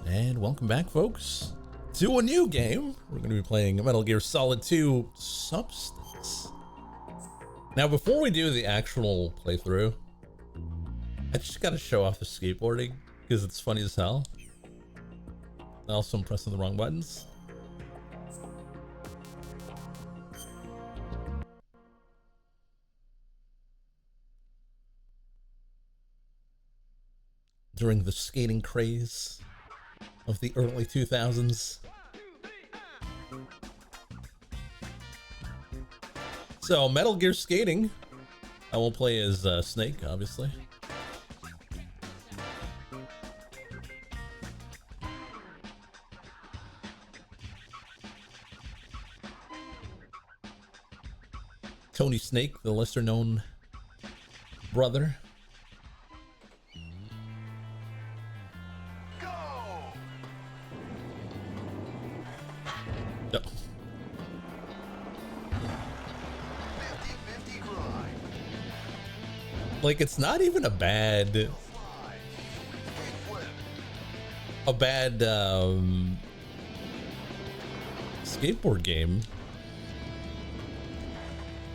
And welcome back, folks, to a new game. We're going to be playing Metal Gear Solid 2 Substance. Now, before we do the actual playthrough, I just got to show off the skateboarding because it's funny as hell. Also, I'm pressing the wrong buttons. During the skating craze of the early 2000s. So, Metal Gear Skating. I will play as Snake, obviously. Tony Snake, the lesser known brother. Like, it's not even a bad skateboard game.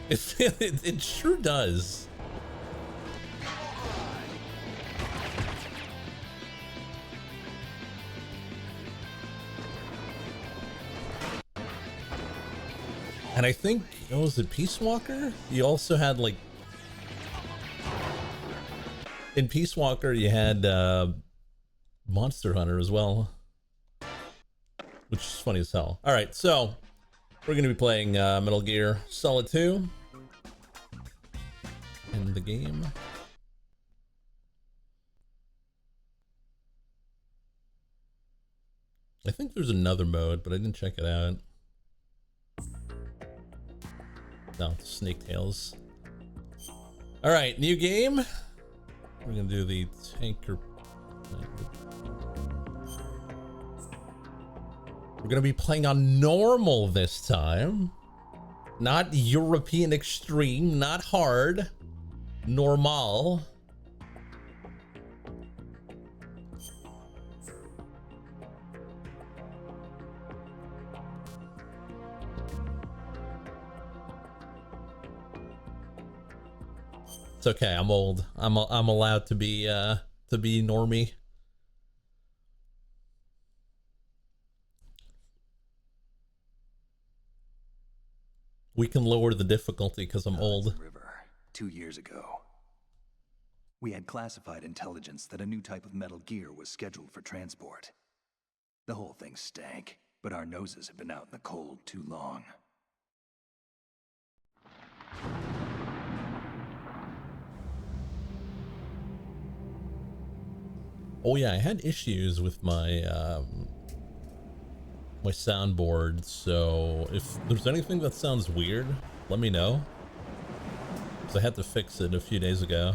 It sure does. And I think, what was it, Peace Walker? You also had, like, in Peace Walker, you had Monster Hunter as well, which is funny as hell. All right, so we're going to be playing Metal Gear Solid 2 in the game. I think there's another mode, but I didn't check it out. No, it's Snake Tails. All right, new game. We're gonna do the tanker. We're gonna be playing on normal this time. Not European extreme, not hard. Normal. It's okay. I'm old. I'm allowed to be normie. We can lower the difficulty because I'm old. River, 2 years ago. We had classified intelligence that a new type of Metal Gear was scheduled for transport. The whole thing stank, but our noses had been out in the cold too long. Oh yeah, I had issues with my my soundboard, so if there's anything that sounds weird, let me know. Because I had to fix it a few days ago.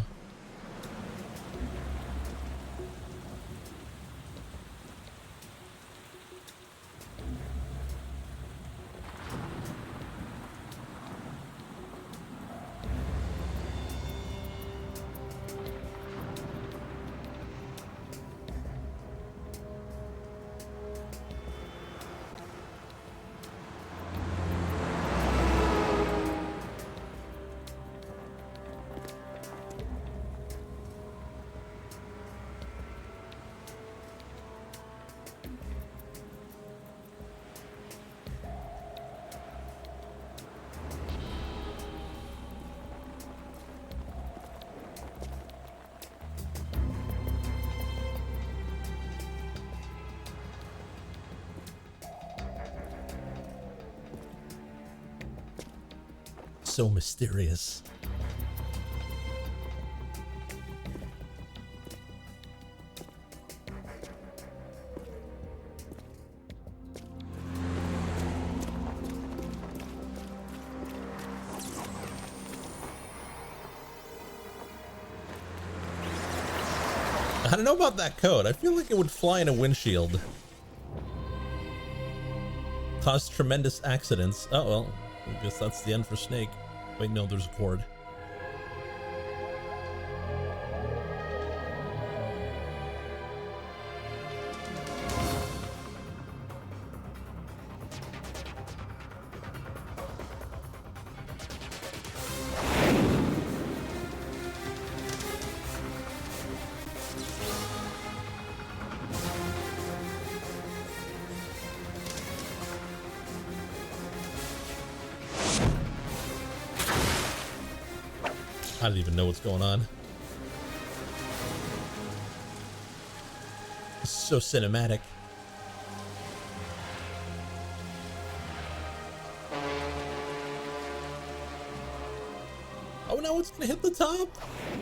So mysterious. I don't know about that code. I feel like it would fly in a windshield. Cause tremendous accidents. Oh well, I guess that's the end for Snake. Wait, no, there's a cord. I don't even know what's going on. It's so cinematic. Oh, now it's gonna hit the top.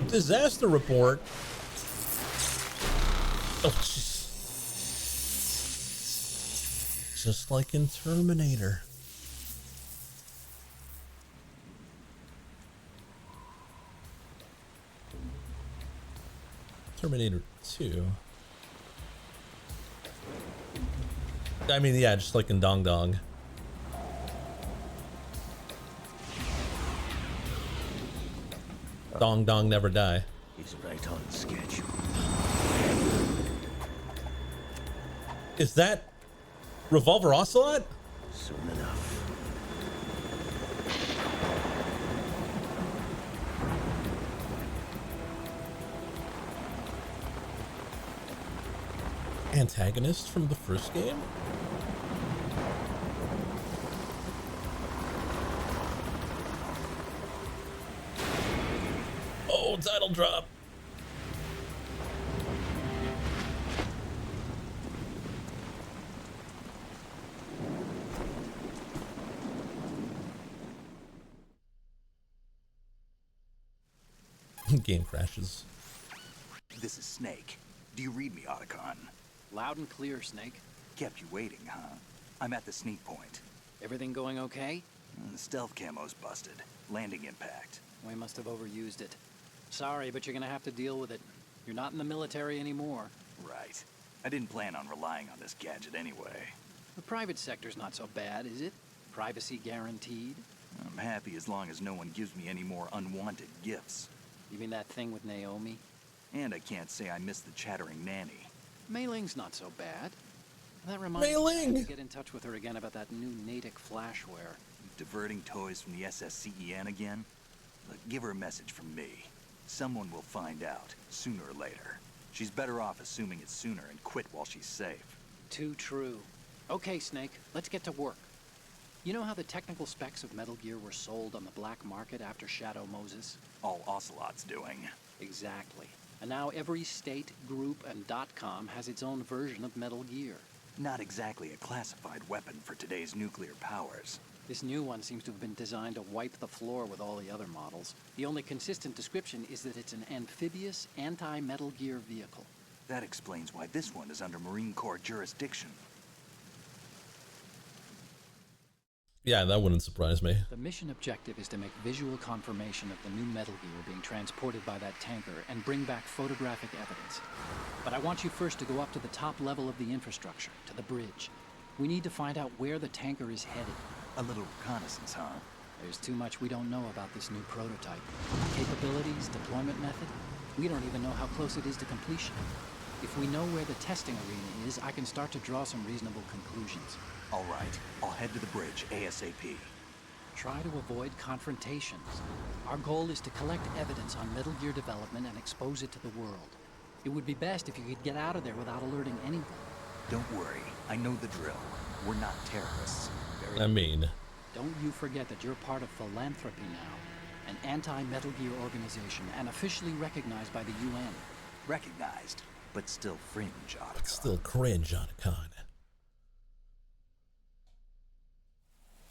Disaster report. Oh, jeez. Just like in Terminator. Terminator 2. I mean, yeah, just like in Dong Dong. Dong Dong never die. He's right on schedule. Is that Revolver Ocelot? Soon enough. Antagonist from the first game? Oh, title drop. Game crashes. This is Snake. Do you read me, Otacon? Loud and clear, Snake. Kept you waiting, huh? I'm at the sneak point. Everything going okay? The stealth camo's busted. Landing impact. We must have overused it. Sorry, but you're gonna have to deal with it. You're not in the military anymore. Right. I didn't plan on relying on this gadget anyway. The private sector's not so bad, is it? Privacy guaranteed? I'm happy as long as no one gives me any more unwanted gifts. You mean that thing with Naomi? And I can't say I miss the chattering nanny. Mei Ling's not so bad. That reminds Mei me, I Ling! have to get in touch with her again about that new Natick flashware. Diverting toys from the SSCEN again? Look, give her a message from me. Someone will find out, sooner or later. She's better off assuming it's sooner and quit while she's safe. Too true. Okay, Snake, let's get to work. You know how the technical specs of Metal Gear were sold on the black market after Shadow Moses? All Ocelot's doing. Exactly. And now every state, group, and .com has its own version of Metal Gear. Not exactly a classified weapon for today's nuclear powers. This new one seems to have been designed to wipe the floor with all the other models. The only consistent description is that it's an amphibious, anti-Metal Gear vehicle. That explains why this one is under Marine Corps jurisdiction. Yeah, that wouldn't surprise me. The mission objective is to make visual confirmation of the new Metal Gear being transported by that tanker and bring back photographic evidence. But I want you first to go up to the top level of the infrastructure, to the bridge. We need to find out where the tanker is headed. A little reconnaissance, huh? There's too much we don't know about this new prototype. Capabilities, deployment method. We don't even know how close it is to completion. If we know where the testing arena is, I can start to draw some reasonable conclusions. All right, I'll head to the bridge ASAP. Try to avoid confrontations. Our goal is to collect evidence on Metal Gear development and expose it to the world. It would be best if you could get out of there without alerting anyone. Don't worry, I know the drill. We're not terrorists. I mean, Don't you forget that you're part of Philanthropy now, an anti-Metal Gear organization and officially recognized by the UN. Recognized, but still fringe, Otacon. it's still cringe on a con.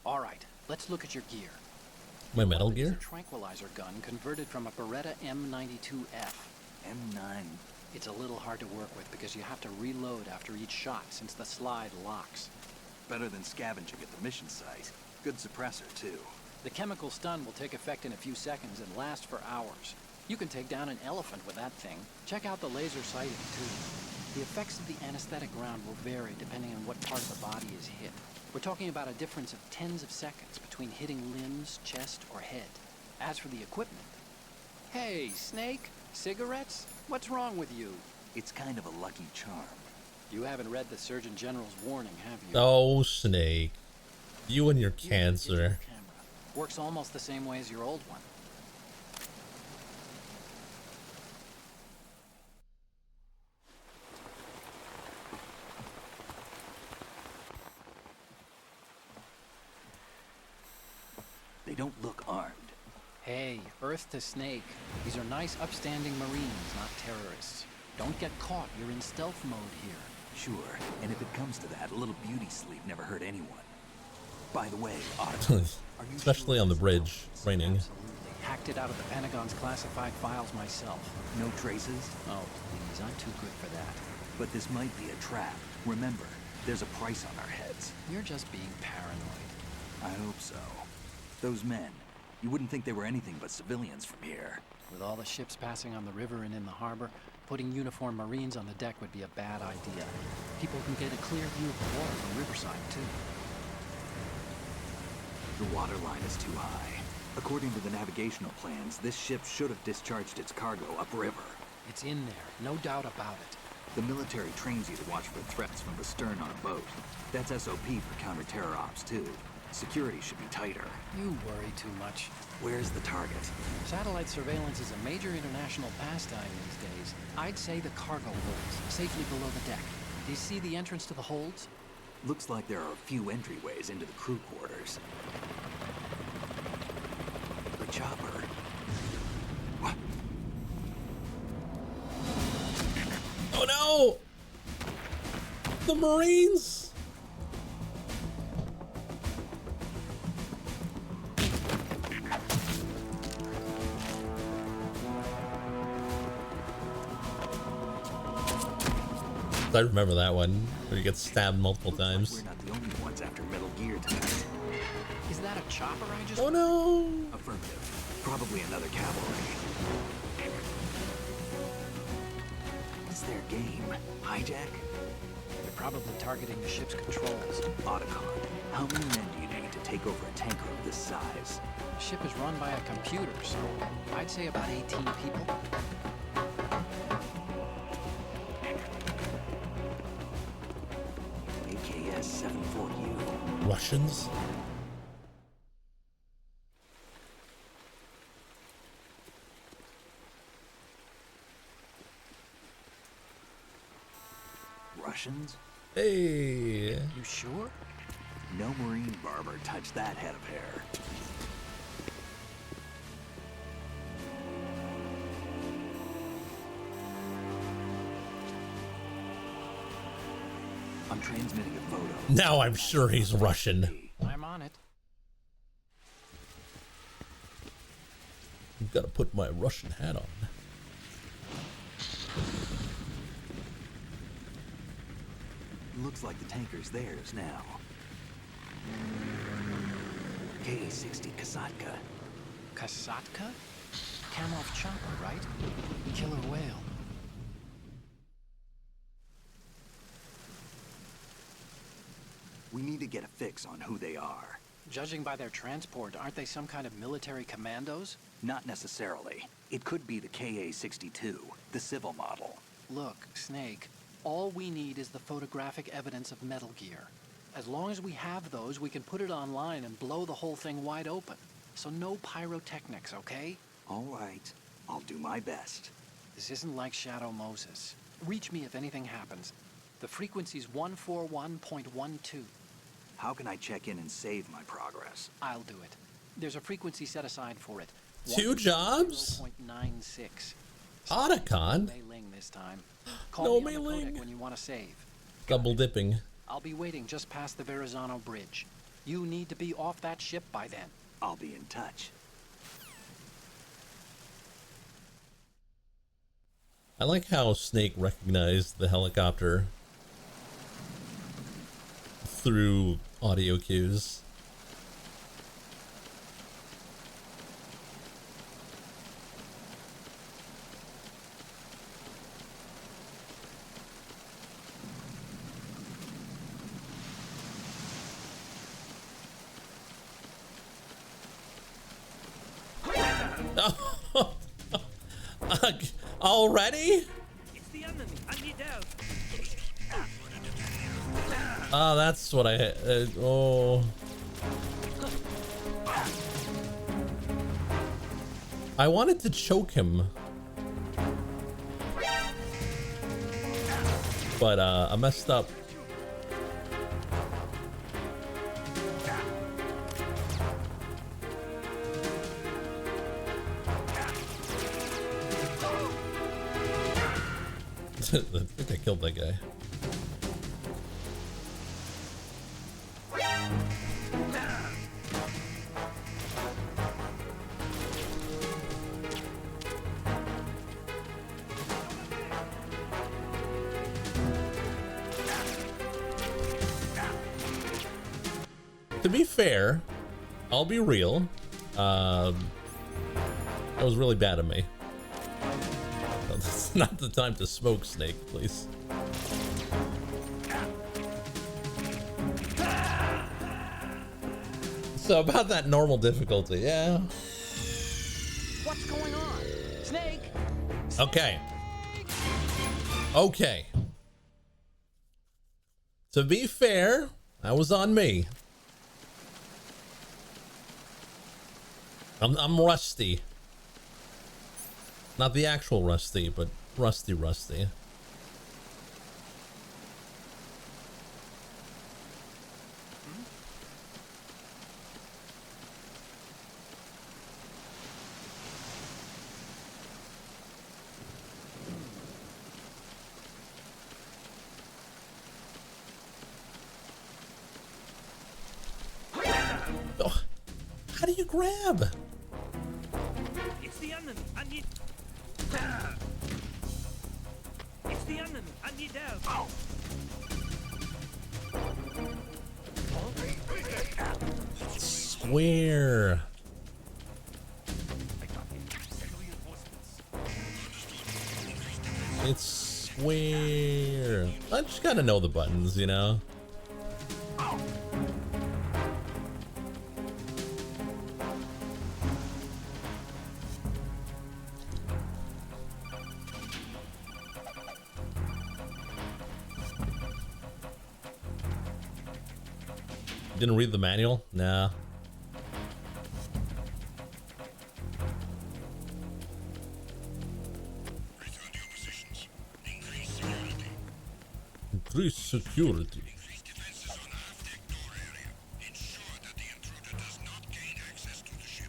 All right, let's look at your gear. My Metal Well, it is Gear? a tranquilizer gun converted from a Beretta M92F. M9. It's a little hard to work with because you have to reload after each shot since the slide locks. Better than scavenging at the mission site. Good suppressor, too. The chemical stun will take effect in a few seconds and last for hours. You can take down an elephant with that thing. Check out the laser sighting, too. The effects of the anesthetic round will vary depending on what part of the body is hit. We're talking about a difference of tens of seconds between hitting limbs, chest, or head. As for the equipment... Hey, Snake! Cigarettes? What's wrong with you? It's kind of a lucky charm. You haven't read the Surgeon General's warning, have you? Oh, Snake. You and your Here's the digital cancer. camera. Works almost the same way as your old one. They don't look armed. Hey, Earth to Snake. These are nice, upstanding Marines, not terrorists. Don't get caught. You're in stealth mode here. Sure, and if it comes to that, a little beauty sleep never hurt anyone. By the way, Otto, are you Especially sure on the this bridge, is raining. Absolutely. Hacked it out of the Pentagon's classified files myself. No traces? Oh, please. I'm too good for that. But this might be a trap. Remember, there's a price on our heads. You're just being paranoid. I hope so. Those men, you wouldn't think they were anything but civilians from here. With all the ships passing on the river and in the harbor, putting uniformed Marines on the deck would be a bad idea. People can get a clear view of the water from Riverside, too. The water line is too high. According to the navigational plans, this ship should have discharged its cargo upriver. It's in there, no doubt about it. The military trains you to watch for threats from the stern on a boat. That's SOP for counter-terror ops, too. Security should be tighter. You worry too much. Where's the target? Satellite surveillance is a major international pastime these days. I'd say the cargo holds, safely below the deck. Do you see the entrance to the holds? Looks like there are a few entryways into the crew quarters. The chopper. What? Oh no! The Marines! I remember that one, where he gets stabbed multiple times. We're not the only ones after Metal Gear tonight. Is that a chopper I just... Oh no! Affirmative. Probably another cavalry. What's their game? Hijack? They're probably targeting the ship's controls. Otacon, how many men do you need to take over a tanker of this size? The ship is run by a computer, so I'd say about 18 people. AKS 74U. Russians? Russians? Hey! You sure? No Marine barber touched that head of hair. I'm transmitting a photo. Now I'm sure he's Russian. I'm on it. I've got to put my Russian hat on. Looks like the tanker's theirs now. Ka-60 Kasatka. Kasatka? Kamov chopper, right? Killer whale. We need to get a fix on who they are. Judging by their transport, aren't they some kind of military commandos? Not necessarily. It could be the Ka-62, the civil model. Look, Snake, all we need is the photographic evidence of Metal Gear. As long as we have those, we can put it online and blow the whole thing wide open. So no pyrotechnics, okay? All right. I'll do my best. This isn't like Shadow Moses. Reach me if anything happens. The frequency's 141.12. How can I check in and save my progress? I'll do it. There's a frequency set aside for it. 2 jobs? 0.96. Otacon? Mei Ling this time. No Call me Mei on the Ling. codec when you want to save. Double dipping. I'll be waiting just past the Verrazano Bridge. You need to be off that ship by then. I'll be in touch. I like how Snake recognized the helicopter through audio cues. Already? It's the enemy. I need help. Oh, that's what I oh. I wanted to choke him. But I messed up. think I killed that guy. To be fair, I'll be real. That was really bad of me. It's not the time to smoke, Snake, please. So about that normal difficulty, yeah. What's going on? Snake! Okay. Okay. To be fair, that was on me. I'm rusty. Not the actual rusty, but rusty. Oh, how do you grab? It's the enemy. I need. It's the enemy. I need help. Square. It's square. I just gotta know the buttons, you know? Didn't read the manual? Nah. Increase security. Increase defenses on half-deck door area. Ensure that the intruder does not gain access to the ship.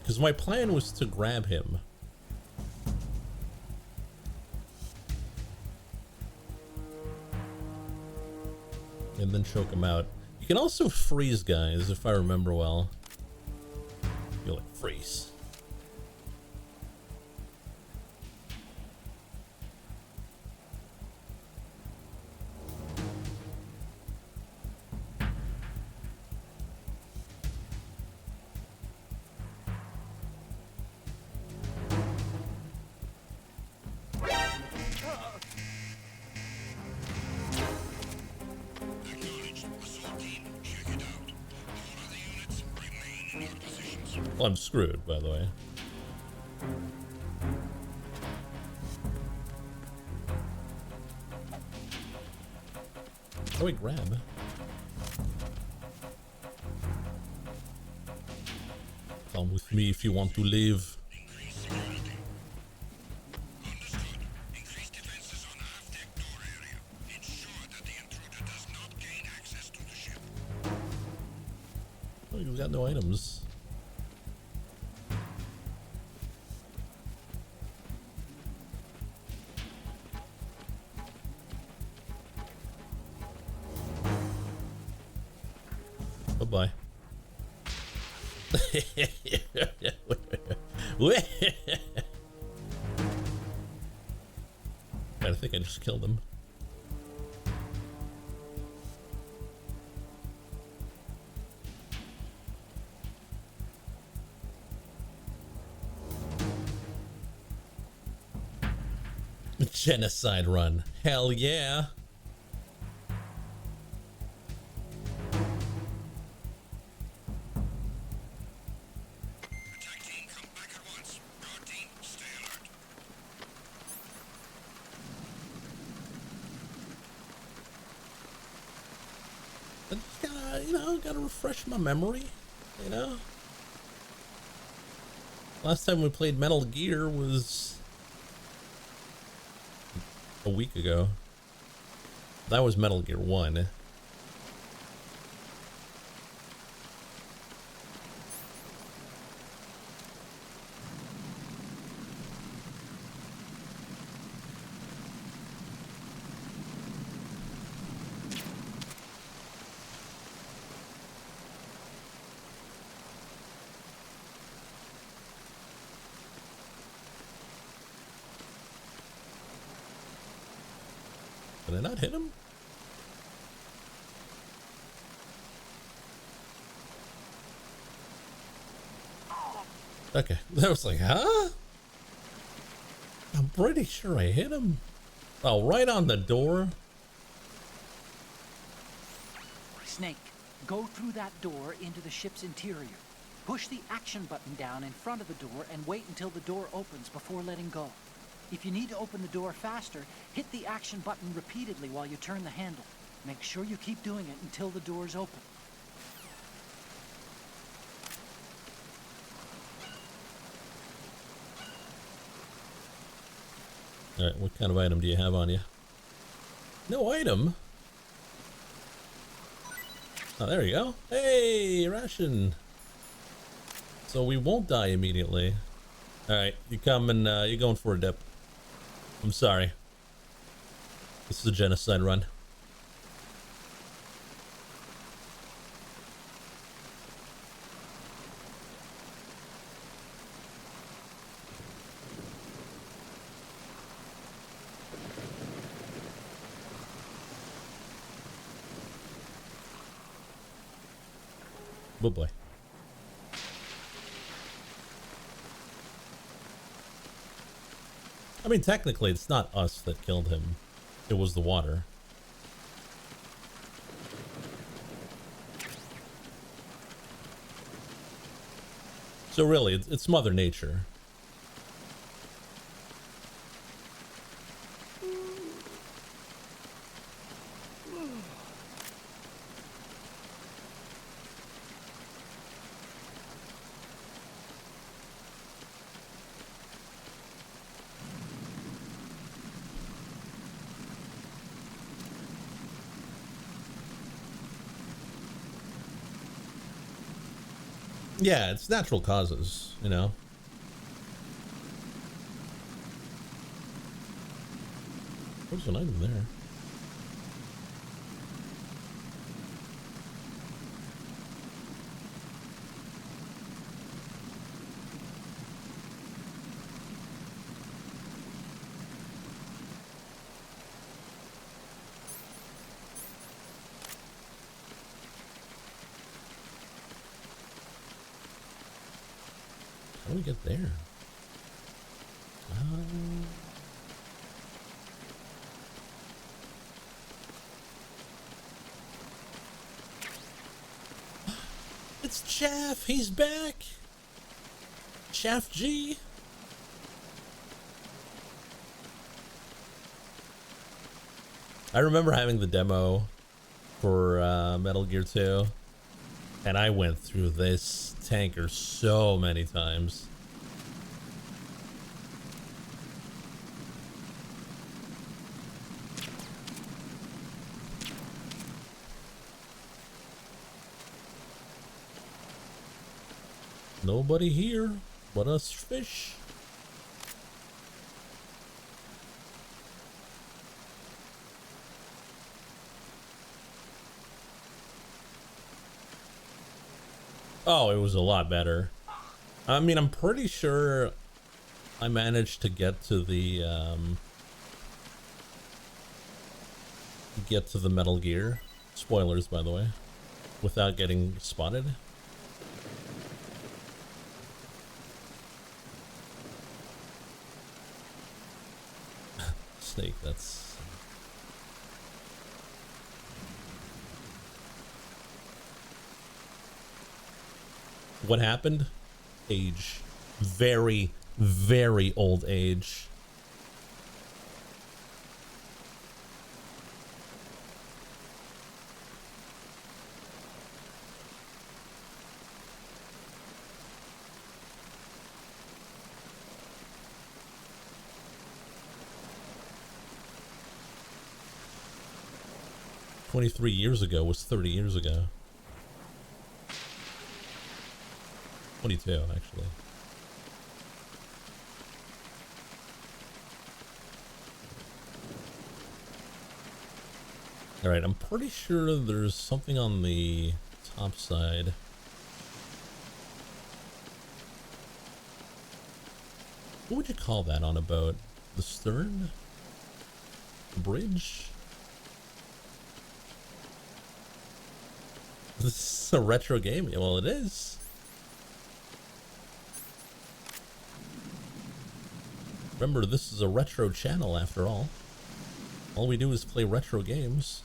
Because my plan was to grab him. And then choke him out. You can also freeze guys, if I remember well. You're like, freeze. Well, I'm screwed, by the way. Oh, wait, grab. Come with me if you want to live. Increase security. Understood. Increase defenses on half-deck door area. Ensure that the intruder does not gain access to the ship. Oh, you've got no items. Bye-bye. I think I just killed him. Genocide run. Hell yeah. Attack team, come back at once. Guard team, stay alert. I just gotta, you know, gotta refresh my memory, you know? Last time we played Metal Gear was a week ago. That was Metal Gear 1. Did I not hit him? Okay, that was like, huh? I'm pretty sure I hit him. Oh, right on the door. Snake, go through that door into the ship's interior. Push the action button down in front of the door and wait until the door opens before letting go. If you need to open the door faster, hit the action button repeatedly while you turn the handle. Make sure you keep doing it until the door's open. Alright, what kind of item do you have on you? No item? Oh, there you go. Hey, ration. So we won't die immediately. Alright, you coming, you're going for a dip. I'm sorry. This is a genocide run. Oh boy. I mean, technically, it's not us that killed him. It was the water. So really, it's Mother Nature. Yeah, it's natural causes, you know. There's an item there. How do we get there? It's Chaff. He's back. Chaff G. I remember having the demo for Metal Gear 2, and I went through this tanker so many times. Nobody here but us fish. Oh, it was a lot better. I mean, I'm pretty sure I managed to get to the Metal Gear. Spoilers, by the way, without getting spotted. Snake, that's... What happened? Age. Very, very old age. 23 years ago was 30 years ago. 22, actually. Alright, I'm pretty sure there's something on the top side. What would you call that on a boat? The stern? The bridge? This is a retro game? Well, it is. Remember, this is a retro channel after all. All we do is play retro games.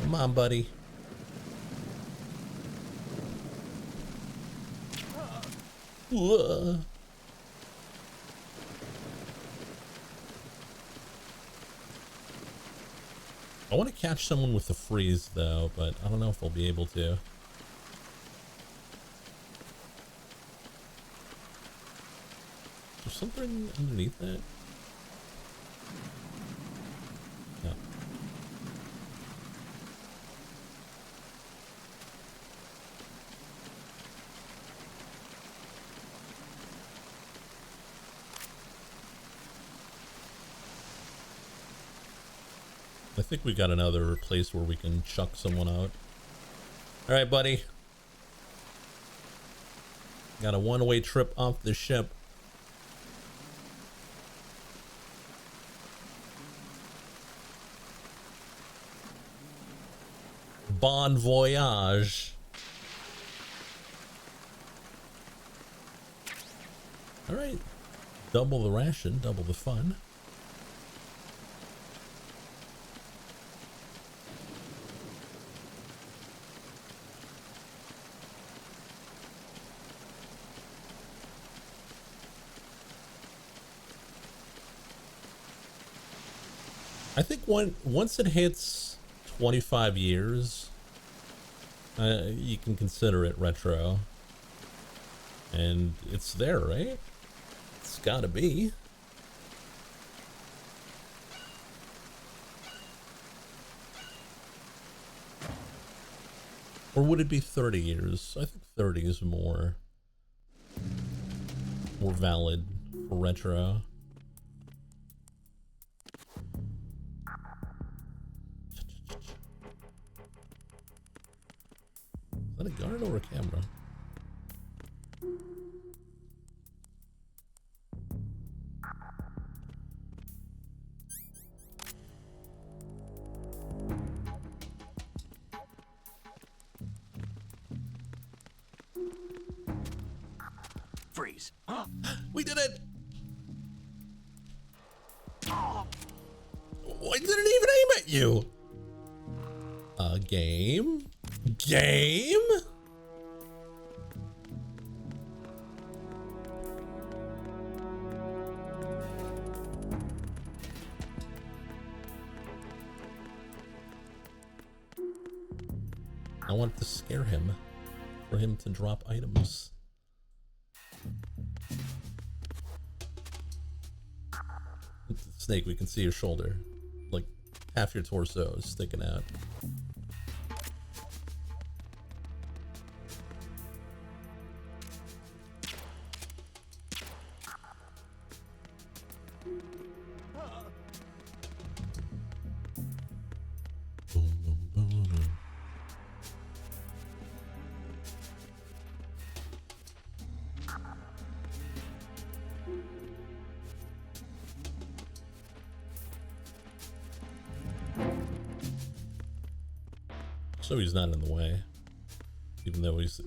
Come on, buddy. Whoa. I want to catch someone with the freeze though, but I don't know if I'll be able to. Is there something underneath that? No. I think we got another place where we can chuck someone out. All right, buddy. Got a one-way trip off the ship. Bon voyage. All right. Double the ration, double the fun. I think once it hits 25 years, you can consider it retro. And it's there, right? It's gotta be. Or would it be 30 years? I think 30 is more valid for retro. Is that a gun or a camera? Freeze. We did it! I didn't even aim at you! Game? Game? I want to scare him, for him to drop items. Snake, we can see your shoulder. Like, half your torso is sticking out. So he's not in the way, even though he's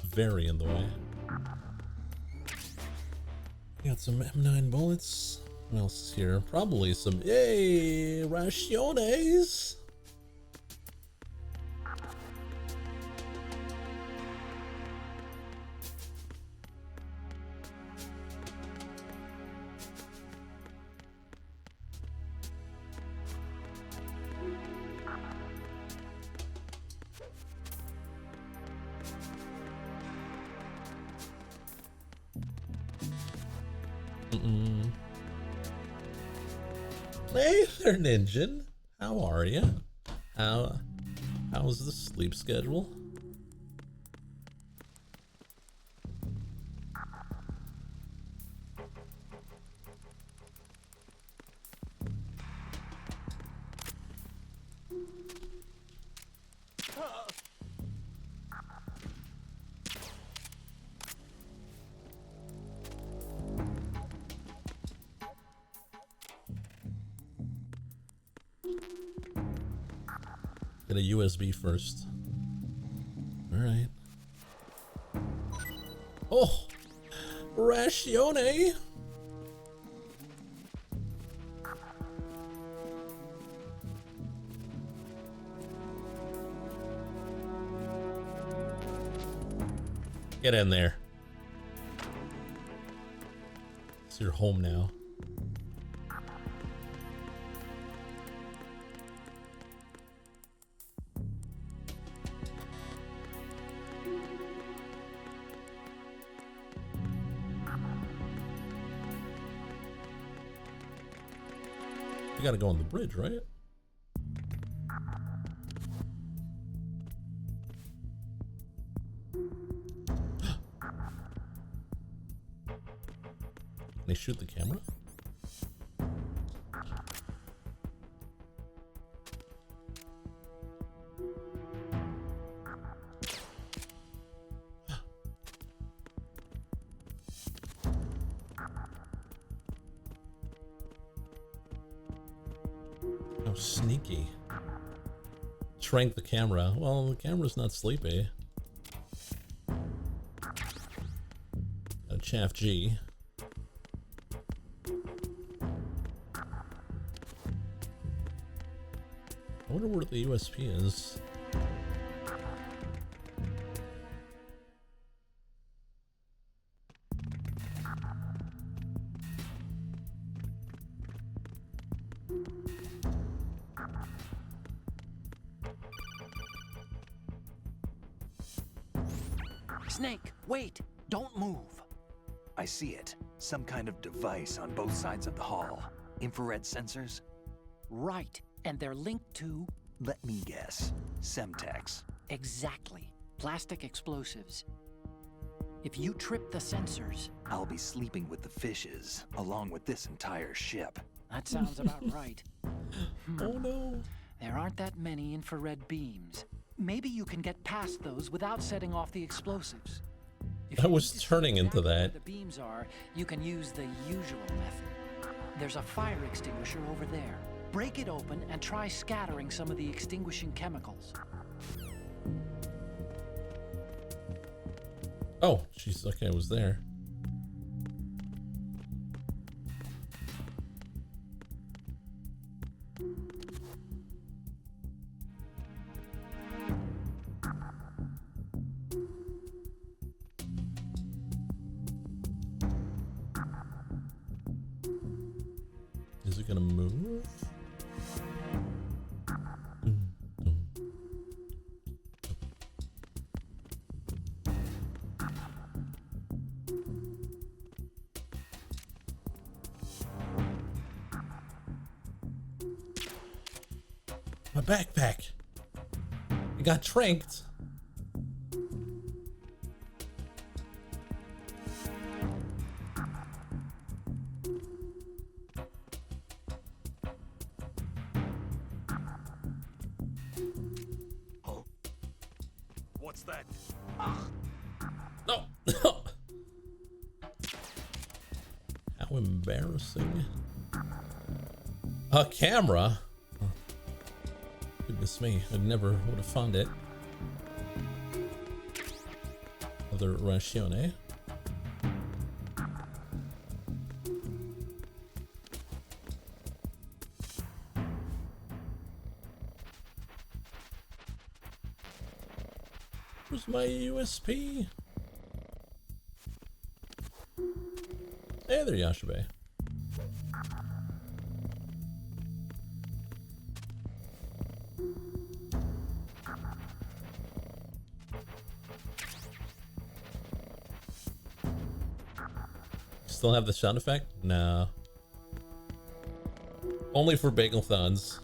very in the way. Got some M9 bullets. What else is here? Probably some, yay, raciones. Hey there, Ninja. How are you? How's the sleep schedule? Get a USB first. All right. Oh, Razione. Get in there. It's your home now. You gotta go on the bridge, right? Can they shoot the camera? Oh, sneaky. Shrank the camera. Well, the camera's not sleepy. A chaff G. I wonder where the USP is. Snake, wait! Don't move! I see it. Some kind of device on both sides of the hall. Infrared sensors? Right, and they're linked to... Let me guess. Semtex. Exactly. Plastic explosives. If you trip the sensors... I'll be sleeping with the fishes, along with this entire ship. That sounds about right. Oh no. There aren't that many infrared beams. Maybe you can get past those without setting off the explosives. If I you was need to see turning into exactly where that. the beams are, you can use the usual method. There's a fire extinguisher over there. Break it open and try scattering some of the extinguishing chemicals. Oh, she's okay. I was there. Is it gonna move? My backpack. It got tranked. Oh. What's that? No. How embarrassing. A camera? Oh, goodness me, I never would have found it. Another Razione. Where's my USP? Hey there, Yashabe. still have the sound effect? No. Only for bagel-thons.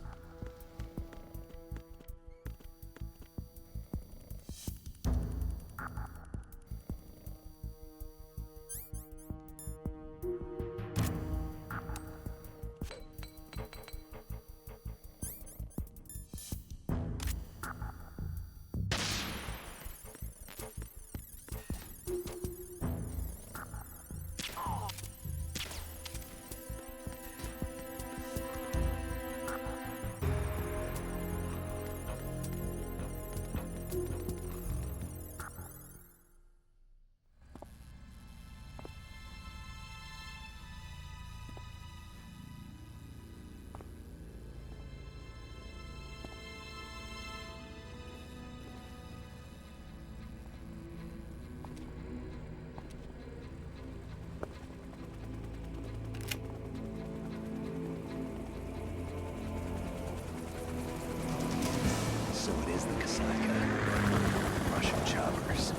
So it is the Kasaka. Russian choppers.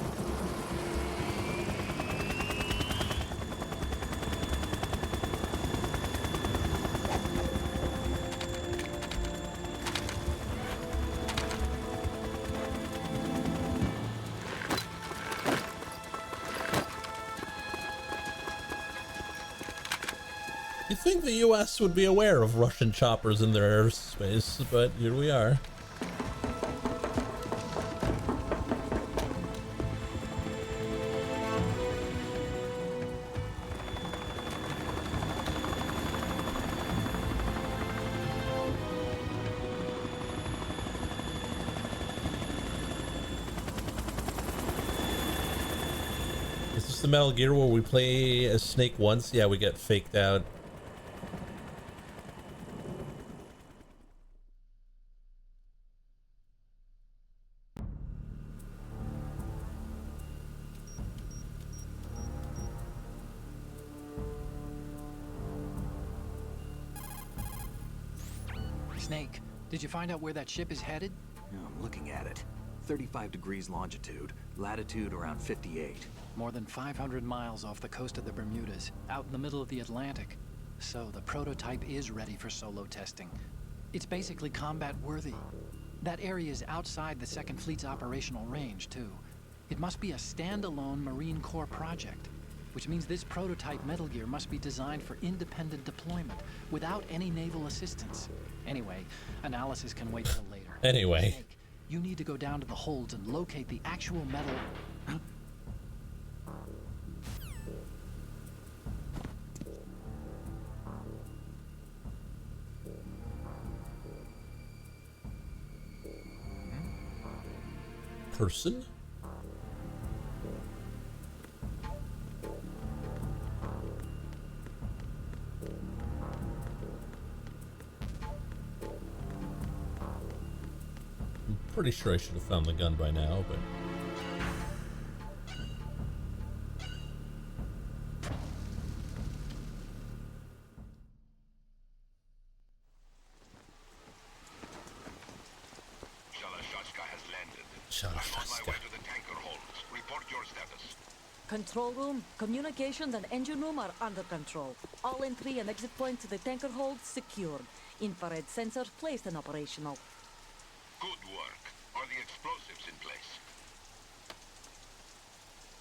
You'd think the US would be aware of Russian choppers in their airspace, but here we are. Is this the Metal Gear where we play as Snake once? Yeah, we get faked out. Snake, did you find out where that ship is headed? Yeah, I'm looking at it. 35 degrees longitude, latitude around 58. More than 500 miles off the coast of the Bermudas, out in the middle of the Atlantic. So the prototype is ready for solo testing. It's basically combat worthy. That area is outside the Second Fleet's operational range, too. It must be a standalone Marine Corps project, which means this prototype Metal Gear must be designed for independent deployment, without any naval assistance. Anyway, analysis can wait till later. Anyway. Snake, you need to go down to the holds and locate the actual metal... Person? I'm pretty sure I should have found the gun by now, but... Shalashaska has landed. I'm on my Shalashaska. way to the tanker holds. Report your status. Control room, communications and engine room are under control. All entry and exit points to the tanker hold secured. Infrared sensors placed and operational. Good work. Are the explosives in place?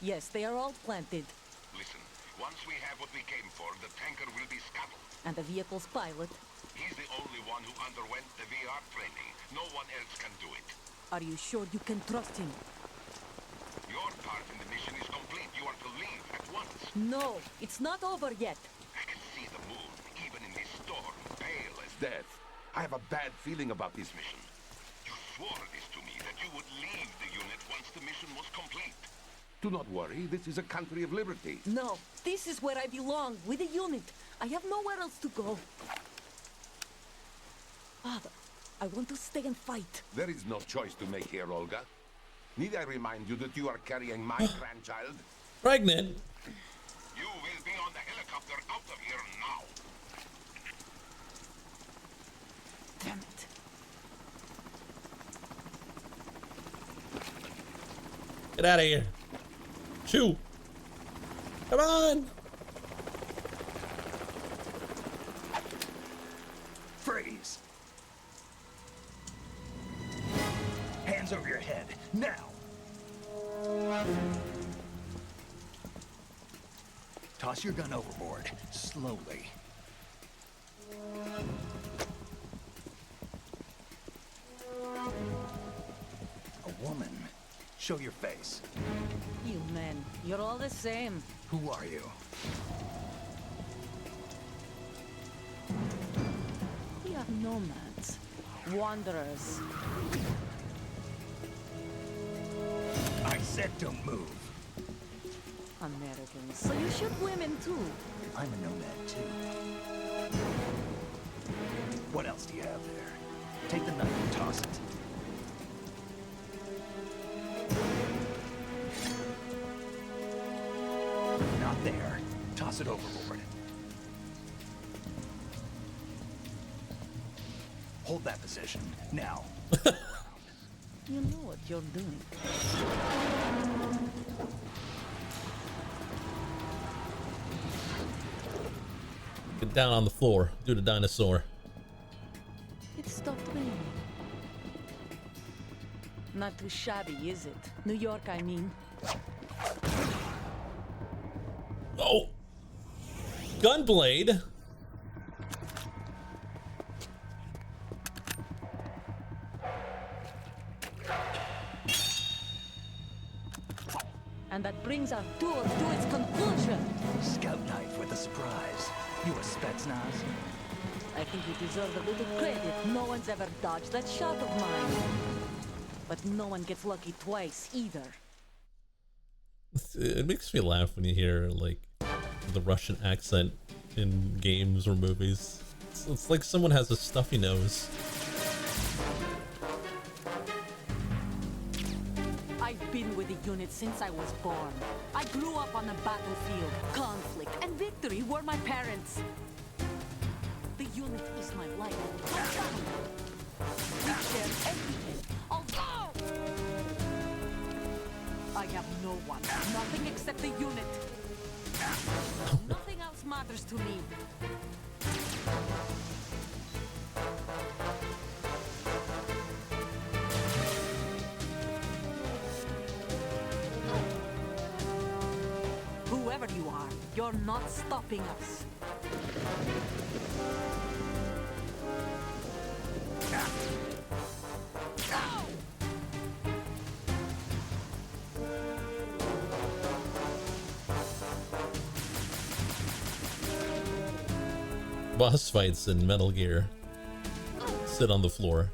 Yes, they are all planted. Listen, once we have what we came for, the tanker will be scuttled. And the vehicle's pilot. He's the only one who underwent the VR training. No one else can do it. Are you sure you can trust him? Your part in the mission is complete. You are to leave at once. No, it's not over yet. I can see the moon, even in this storm, pale as death. I have a bad feeling about this mission. You swore this to me, that you would leave the unit once the mission was complete. Do not worry, this is a country of liberty. No, this is where I belong, with the unit. I have nowhere else to go. Father, I want to stay and fight. There is no choice to make here, Olga. Need I remind you that you are carrying my grandchild? Pregnant? You will be on the helicopter out of here now. Damn it. Get out of here. Shoo. Come on. freeze. Hands over your head, now! Toss your gun overboard, slowly. A woman. Show your face. You men, you're all the same. Who are you? We are nomads, wanderers. I said don't move. Americans, so you shoot women too. I'm a nomad too. What else do you have there? Take the knife and toss it. Not there. Toss it overboard. Hold that position. Now. You know what you're doing. Get down on the floor. Do the dinosaur. It stopped raining. Not too shabby, is it? New York, I mean. Oh! Gunblade! And that brings our tour to its conclusion. Scout knife with a surprise. You a Spetsnaz? I think you deserve a little credit. No one's ever dodged that shot of mine. But no one gets lucky twice, either. It makes me laugh when you hear, like, the Russian accent in games or movies. It's like someone has a stuffy nose. I've been with the unit since I was born. I grew up on the battlefield. Conflict and victory were my parents. The unit is my life. My family. We share everything. Although I have no one, nothing except the unit. Nothing else matters to me. Whoever you are, you're not stopping us. Boss fights in Metal Gear. Sit on the floor.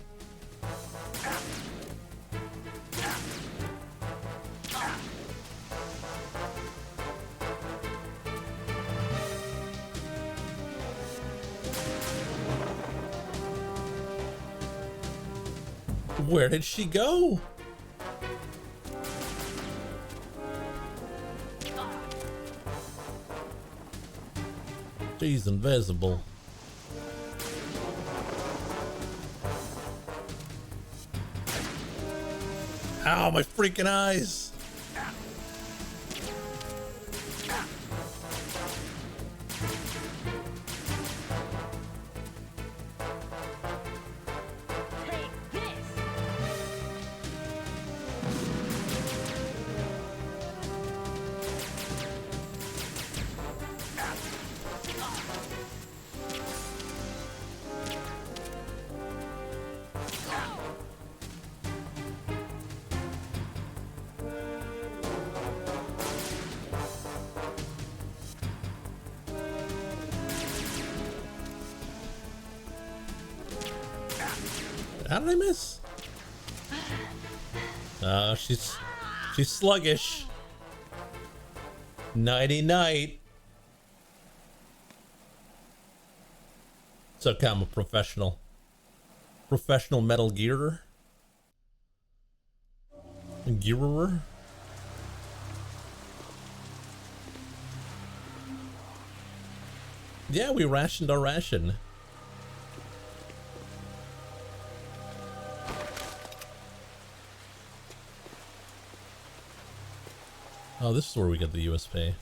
Where did she go? She's invisible. Ow, my freaking eyes! Take this! How did I miss? She's sluggish. Nighty night. So I'm a professional Metal Gearer. Gearer. Yeah, we rationed our ration. Oh, this is where we get the USP.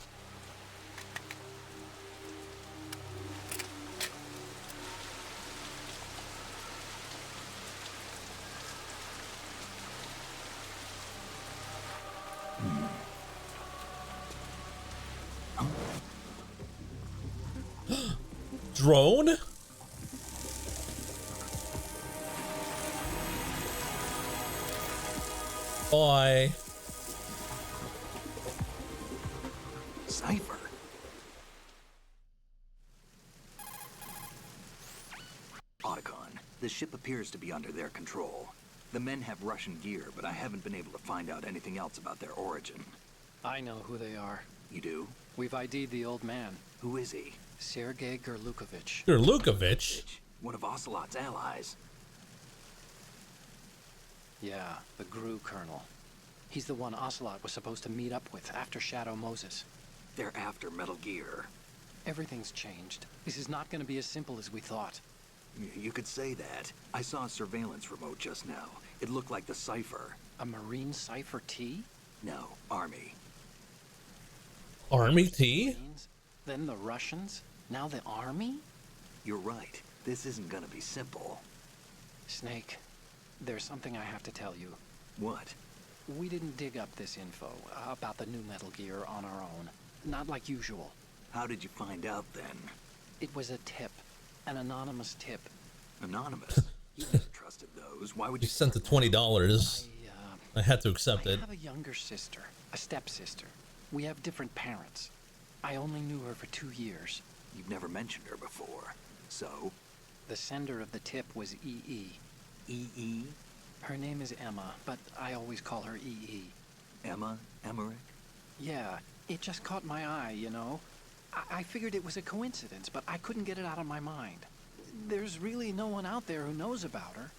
Drone? Bye. Cipher. Otacon, the ship appears to be under their control. The men have Russian gear, but I haven't been able to find out anything else about their origin. I know who they are. You do? We've ID'd the old man, Who is he? Sergei Gerlukovich. You're Lukovich. One of Ocelot's allies. Yeah, the GRU colonel. He's the one Ocelot was supposed to meet up with after Shadow Moses. They're after Metal Gear. Everything's changed. This is not going to be as simple as we thought. You could say that. I saw a surveillance remote just now. It looked like the Cipher. A Marine Cipher T? No, Army. Army T? Marines? Then the Russians? Now the Army? You're right. This isn't gonna be simple. Snake, there's something I have to tell you. What? We didn't dig up this info about the new Metal Gear on our own. Not like usual. How did you find out then? It was a tip. An anonymous tip. Anonymous? You never trusted those. Why would You you sent the $20. I had to accept I it. have a younger sister, a stepsister. We have different parents. I only knew her for 2 years. You've never mentioned her before. So? The sender of the tip was EE. EE? Her name is Emma, but I always call her EE. Emma? Emmerich? Yeah, it just caught my eye, you know? I figured it was a coincidence, but I couldn't get it out of my mind. There's really no one out there who knows about her.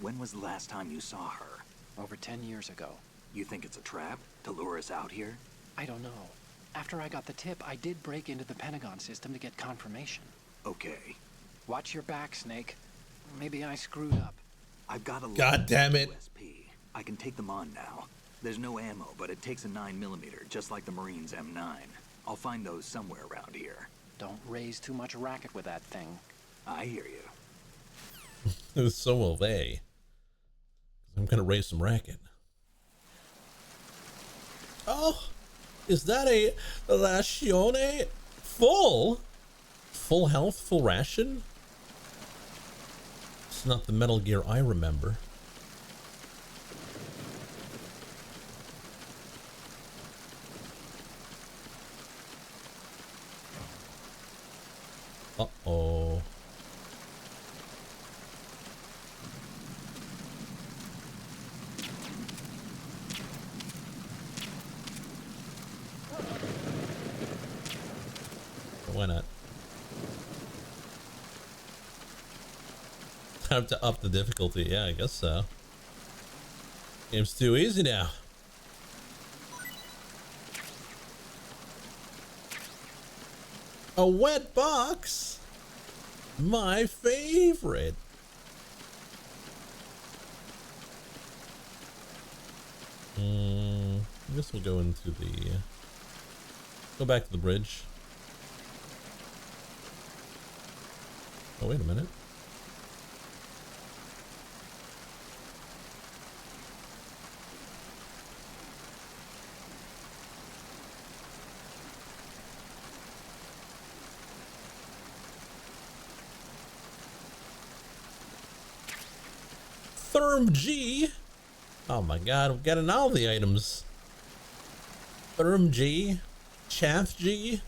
When was the last time you saw her? Over 10 years ago. You think it's a trap to lure us out here? I don't know. After I got the tip, I did break into the Pentagon system to get confirmation. Okay. Watch your back, Snake. Maybe I screwed up. I've got a God damn it. USP. I can take them on now. There's no ammo, but it takes a 9mm, just like the Marines' M9. I'll find those somewhere around here. Don't raise too much racket with that thing. I hear you. So will they. I'm gonna raise some racket. Oh, is that a razione? Full health, full ration? It's not the Metal Gear I remember. Uh-oh. Why not? Time to up the difficulty. Yeah, I guess so. Game's too easy now. A wet box? My favorite. I guess we'll go into the... go back to the bridge. Oh, wait a minute. Therm G. Oh my god, we're getting all the items. Therm G. Chaff G.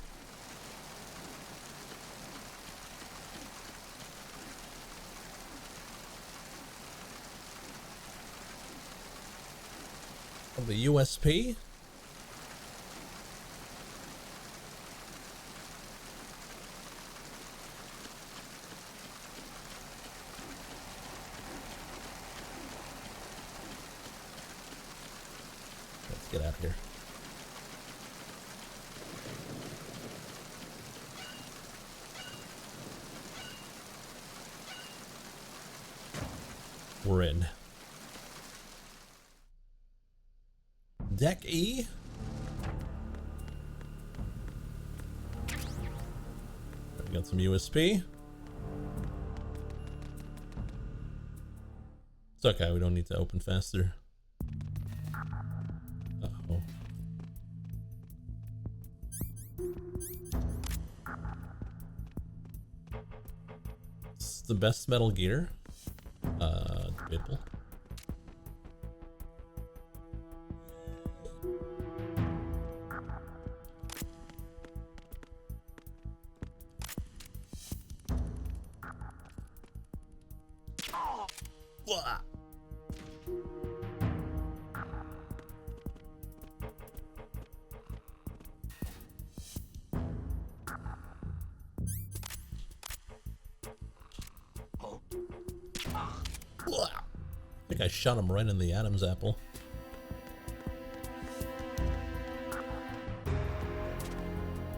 Of the USP. Let's get out of here. We're in. Deck E. We got some USP. It's okay, we don't need to open faster. Uh-oh. the best Metal Gear? Debatable. Blah. I think I shot him right in the Adam's apple.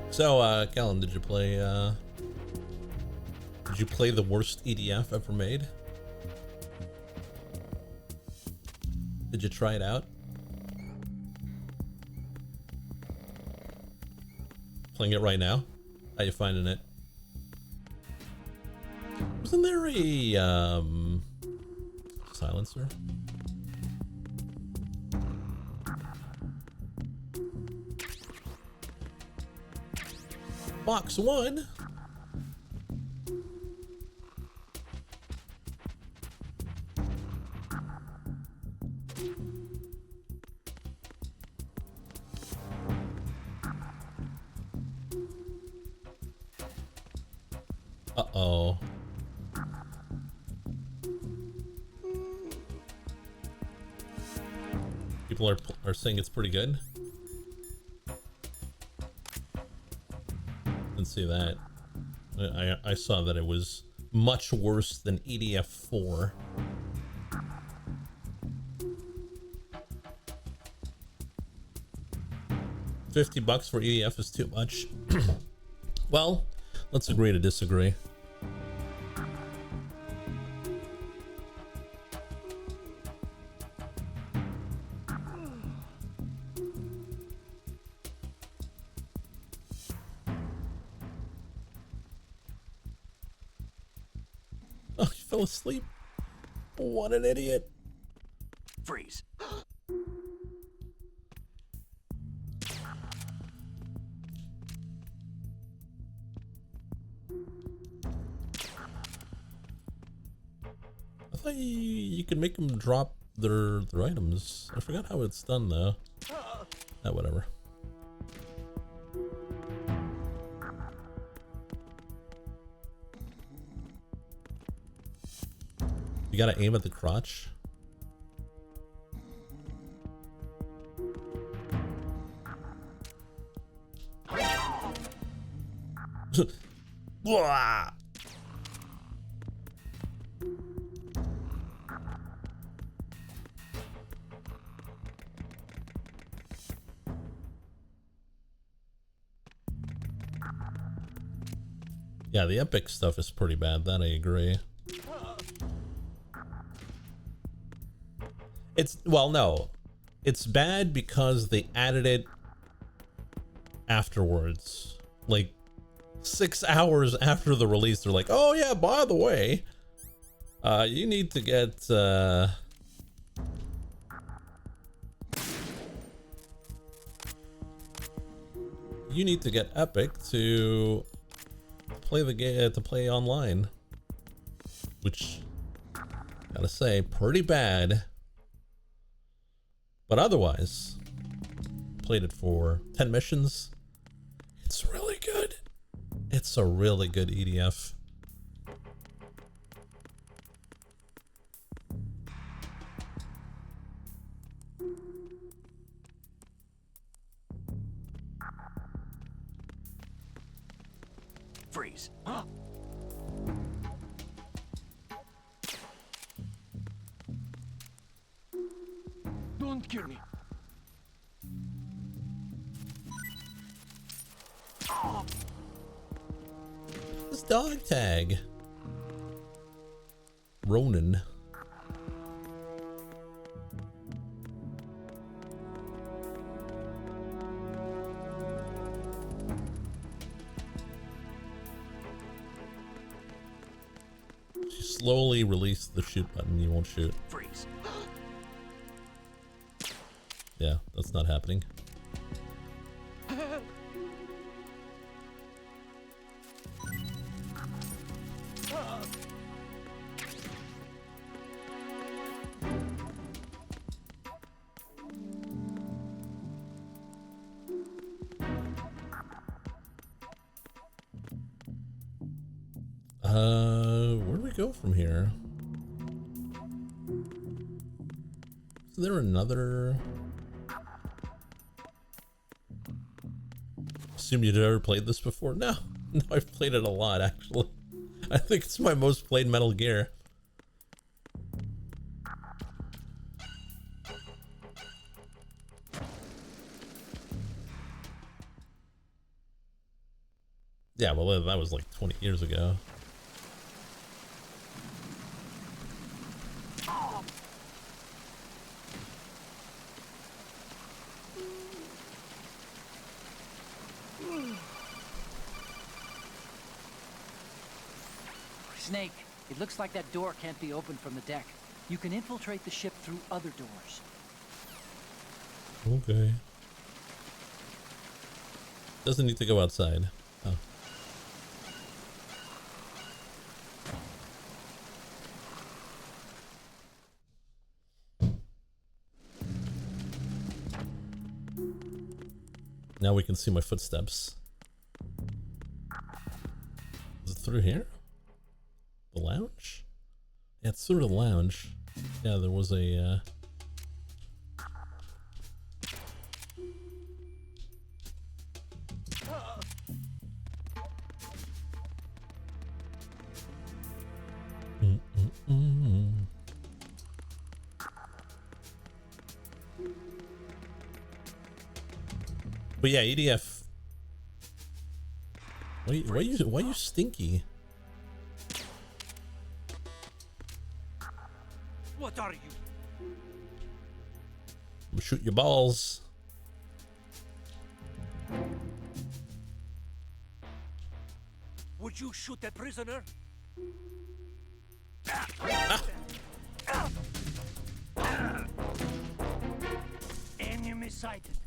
So, Callan, did you play the worst EDF ever made? Did you try it out? Playing it right now? How you finding it? Wasn't there a silencer? Box 1. Uh-oh. People are saying it's pretty good. Didn't see that. I saw that it was much worse than EDF 4. $50 for EDF is too much. Well, let's agree to disagree. Oh, he fell asleep. What an idiot. Freeze. I thought you could make them drop their items. I forgot how it's done though. Whatever. You gotta aim at the crotch. Blah! Yeah, the epic stuff is pretty bad, that I agree. Well, no. It's bad because they added it afterwards. Like, 6 hours after the release, they're like, oh yeah, by the way, you need to get, Epic to play the game, to play online. Which, gotta say, pretty bad. But otherwise, played it for 10 missions. It's really good. It's a really good EDF. Freeze. Don't kill me. This dog tag. Ronan. She slowly released the shoot button, you won't shoot. Freeze. Yeah, that's not happening. Where do we go from here? Is there another? Assume you'd ever played this before? No, no, I've played it a lot actually. I think it's my most played Metal Gear. Yeah, well, that was like 20 years ago. Snake, it looks like that door can't be opened from the deck. You can infiltrate the ship through other doors. Okay. Doesn't need to go outside. Oh. Now we can see my footsteps. Is it through here? The lounge? Yeah, it's through the lounge. Yeah, there was a But yeah, EDF. Why you stinky? What are you? I'm gonna shoot your balls. Would you shoot a prisoner? Enemy sighted.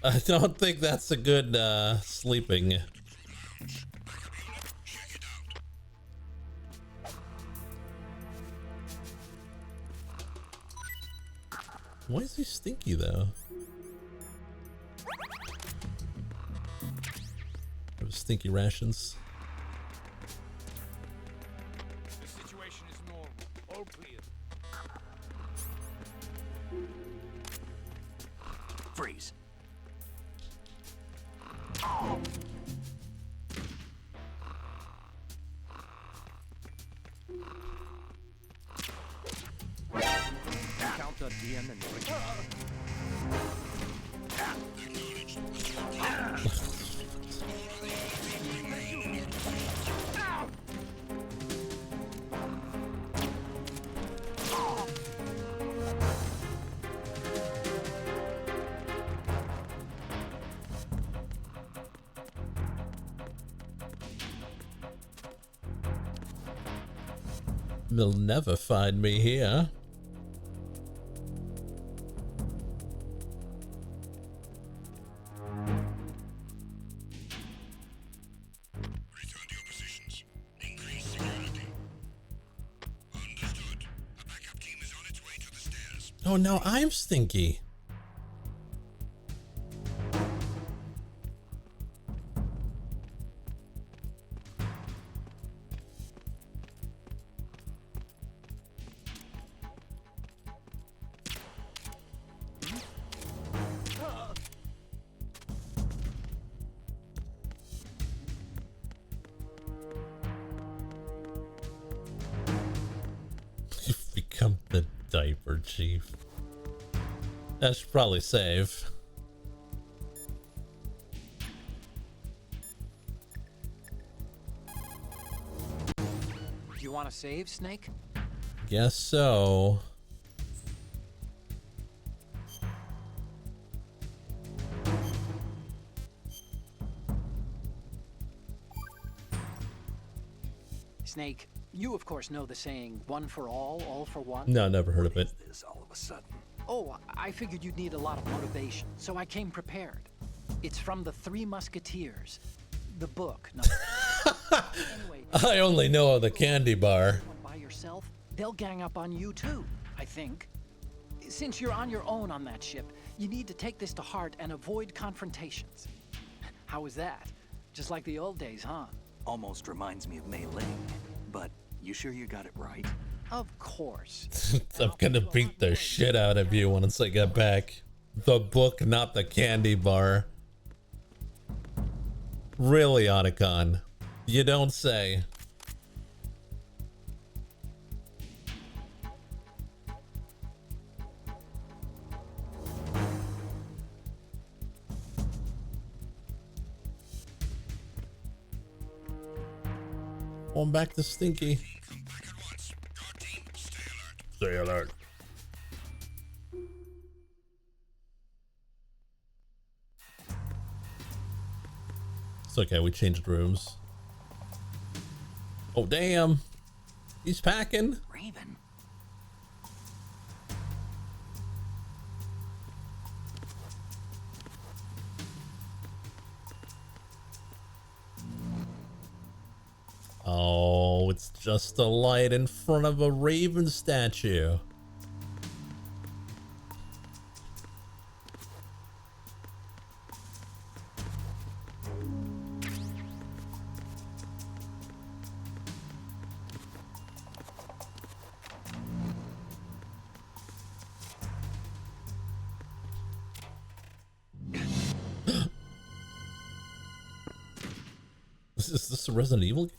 I don't think that's a good sleeping. Why is he stinky though? Those stinky rations. The situation is normal. All clear. Freeze. Counter the enemy. They'll never find me here. Return to your positions. Increase security. Understood. A backup team is on its way to the stairs. Oh, now I'm stinky. You've become the diaper chief. I should probably save. You want to save, Snake? Guess so. Snake, you of course know the saying, one for all for one? No, never heard of it. This all of a sudden. Oh, I figured you'd need a lot of motivation, so I came prepared. It's from the Three Musketeers, the book. No. Anyway, I only know the candy bar. by yourself, they'll gang up on you too, I think. Since you're on your own on that ship, you need to take this to heart and avoid confrontations. How was that? Just like the old days, huh? Almost reminds me of Mei Ling, but you sure you got it right? Of course. I'm gonna beat the shit out of you once I get back. The book, not the candy bar. Really, Otacon? You don't say. Going back to Stinky. Stay alert. It's okay, we changed rooms. Oh, damn. He's packing. Raven. Oh, it's just a light in front of a Raven statue. Is this a Resident Evil game?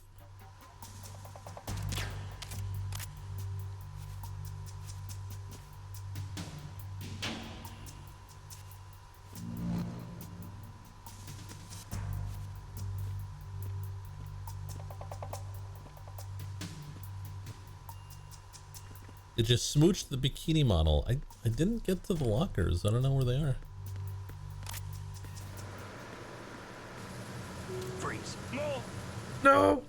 It just smooched the bikini model. I didn't get to the lockers. I don't know where they are. Freeze. No!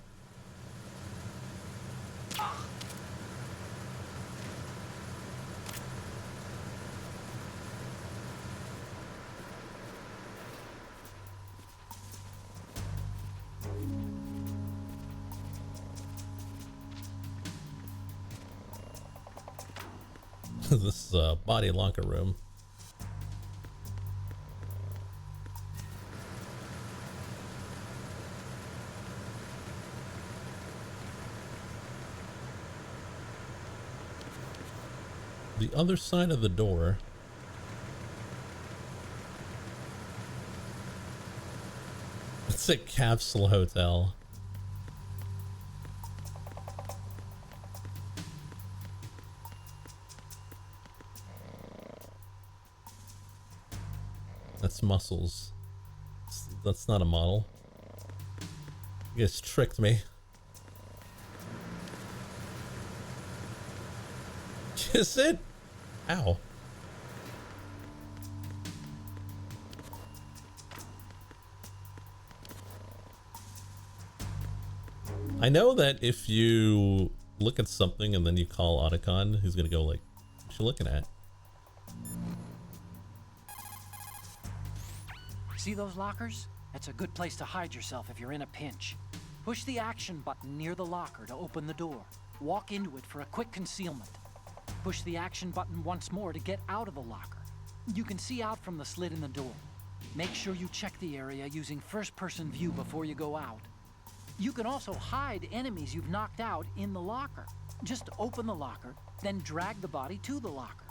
This is a body locker room. The other side of the door. It's a capsule hotel. That's muscles. That's not a model. You guys tricked me. Kiss it? Ow. I know that if you look at something and then you call Otacon, he's gonna go like, what you looking at? See those lockers? That's a good place to hide yourself if you're in a pinch. Push the action button near the locker to open the door. Walk into it for a quick concealment. Push the action button once more to get out of the locker. You can see out from the slit in the door. Make sure you check the area using first-person view before you go out. You can also hide enemies you've knocked out in the locker. Just open the locker, then drag the body to the locker.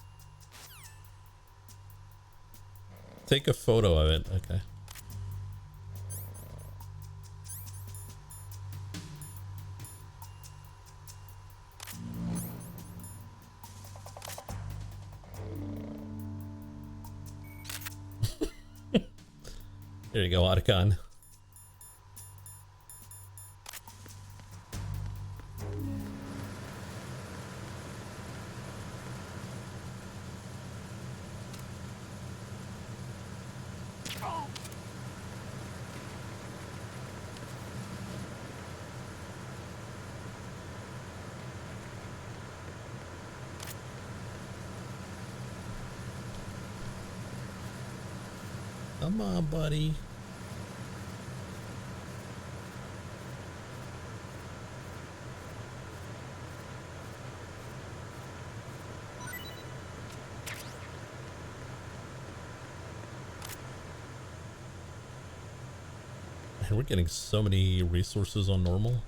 Take a photo of it. Okay. There you go, Otacon. Come on, buddy. We're getting so many resources on normal.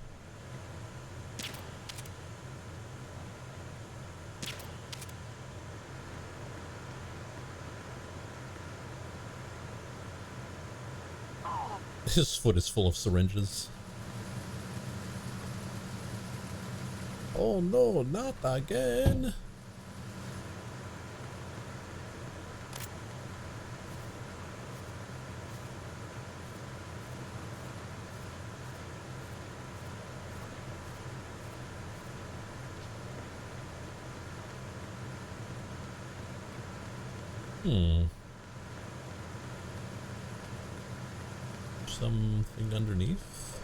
His foot is full of syringes. Oh no, not again. Something underneath?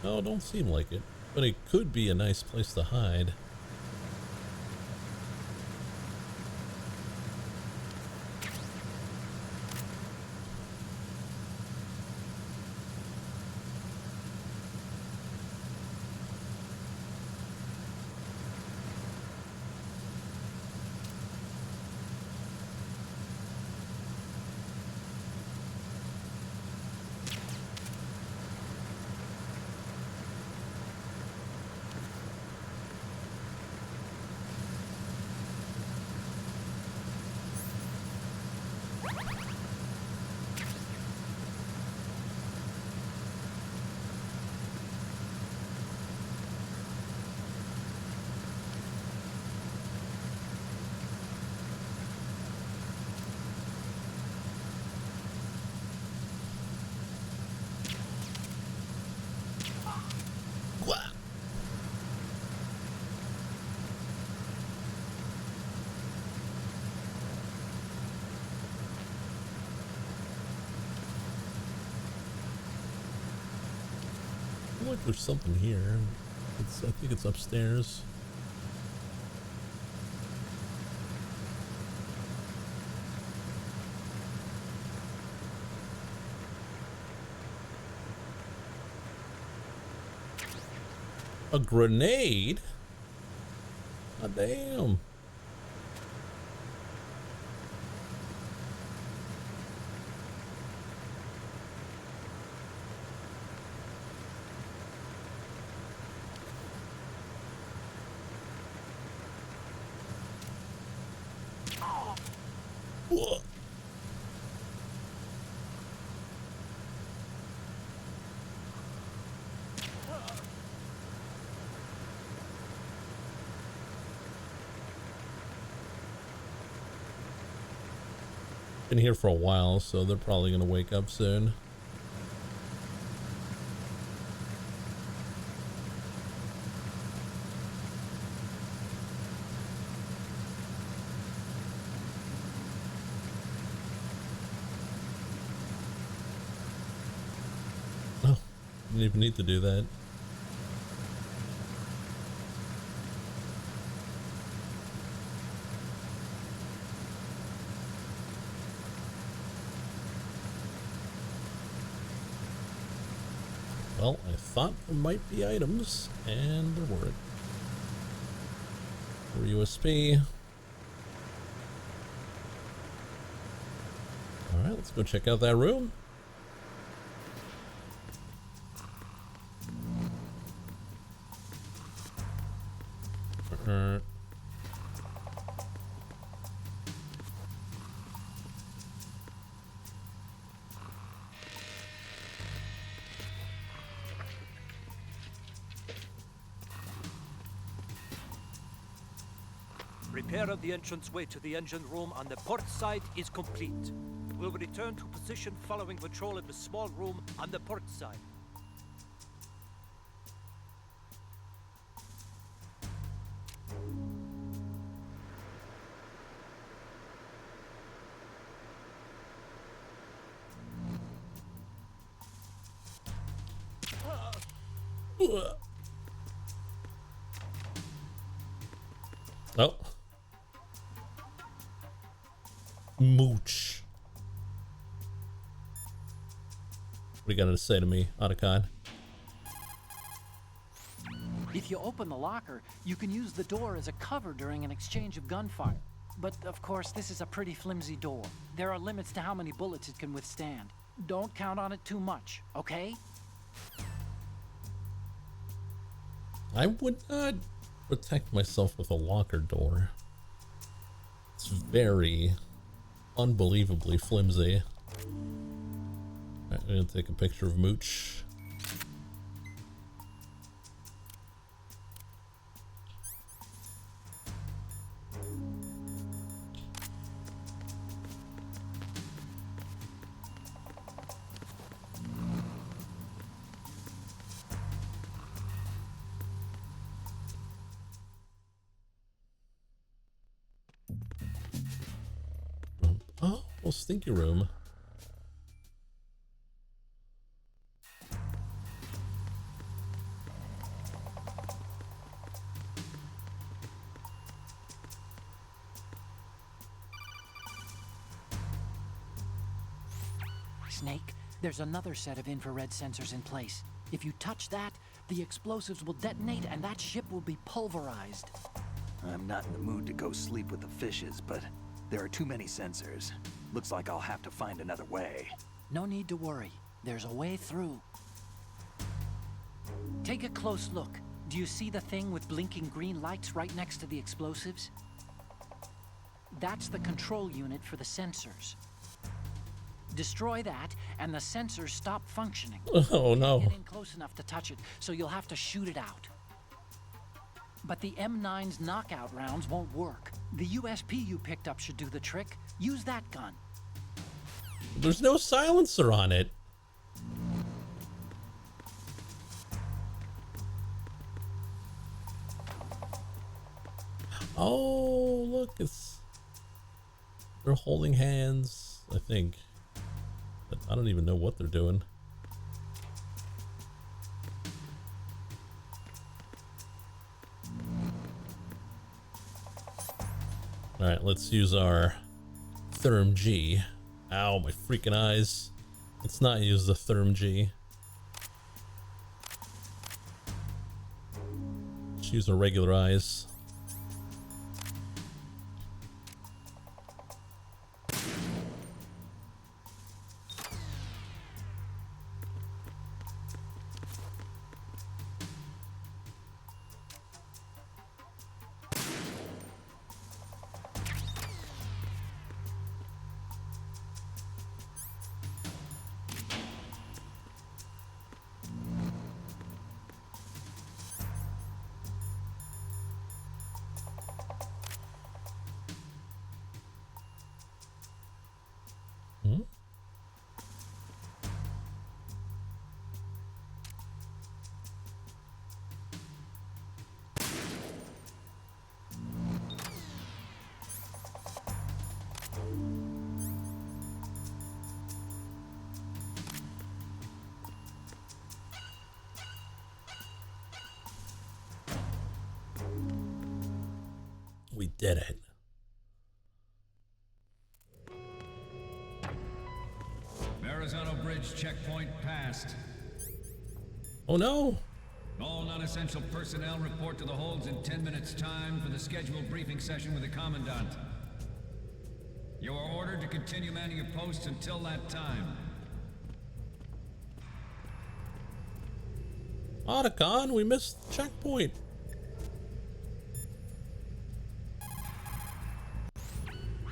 No, don't seem like it. But it could be a nice place to hide. Like there's something here. I think it's upstairs. A grenade? God damn. Whoa. Been here for a while, so they're probably gonna wake up soon. Oh, didn't even need to do that. Well, I thought there might be items, and there weren't. For USB. Alright, let's go check out that room. Repair of the entranceway to the engine room on the port side is complete. We'll return to position following patrol of the small room on the port side. Oh. Mooch. What do you got to say to me, Otacon? If you open the locker, you can use the door as a cover during an exchange of gunfire. But of course, this is a pretty flimsy door. There are limits to how many bullets it can withstand. Don't count on it too much, okay? I would not protect myself with a locker door. It's very unbelievably flimsy. Alright, I'm gonna take a picture of Mooch. Oh, well, stinky room. Snake, there's another set of infrared sensors in place. If you touch that, the explosives will detonate and that ship will be pulverized. I'm not in the mood to go sleep with the fishes, but there are too many sensors. Looks like I'll have to find another way. No need to worry. There's a way through. Take a close look. Do you see the thing with blinking green lights right next to the explosives? That's the control unit for the sensors. Destroy that, and the sensors stop functioning. Oh no. Get in close enough to touch it, so you'll have to shoot it out. But the M9's knockout rounds won't work. The USP you picked up should do the trick. Use that gun. There's no silencer on it. Oh, look, they're holding hands, I think. But I don't even know what they're doing. Alright, let's use our Therm G. Ow, my freaking eyes. Let's not use the Therm G. Let's use our regular eyes. We did it. Verrazano Bridge checkpoint passed. Oh no! All non-essential personnel report to the holds in 10 minutes' time for the scheduled briefing session with the Commandant. You are ordered to continue manning your posts until that time. Otacon, we missed checkpoint.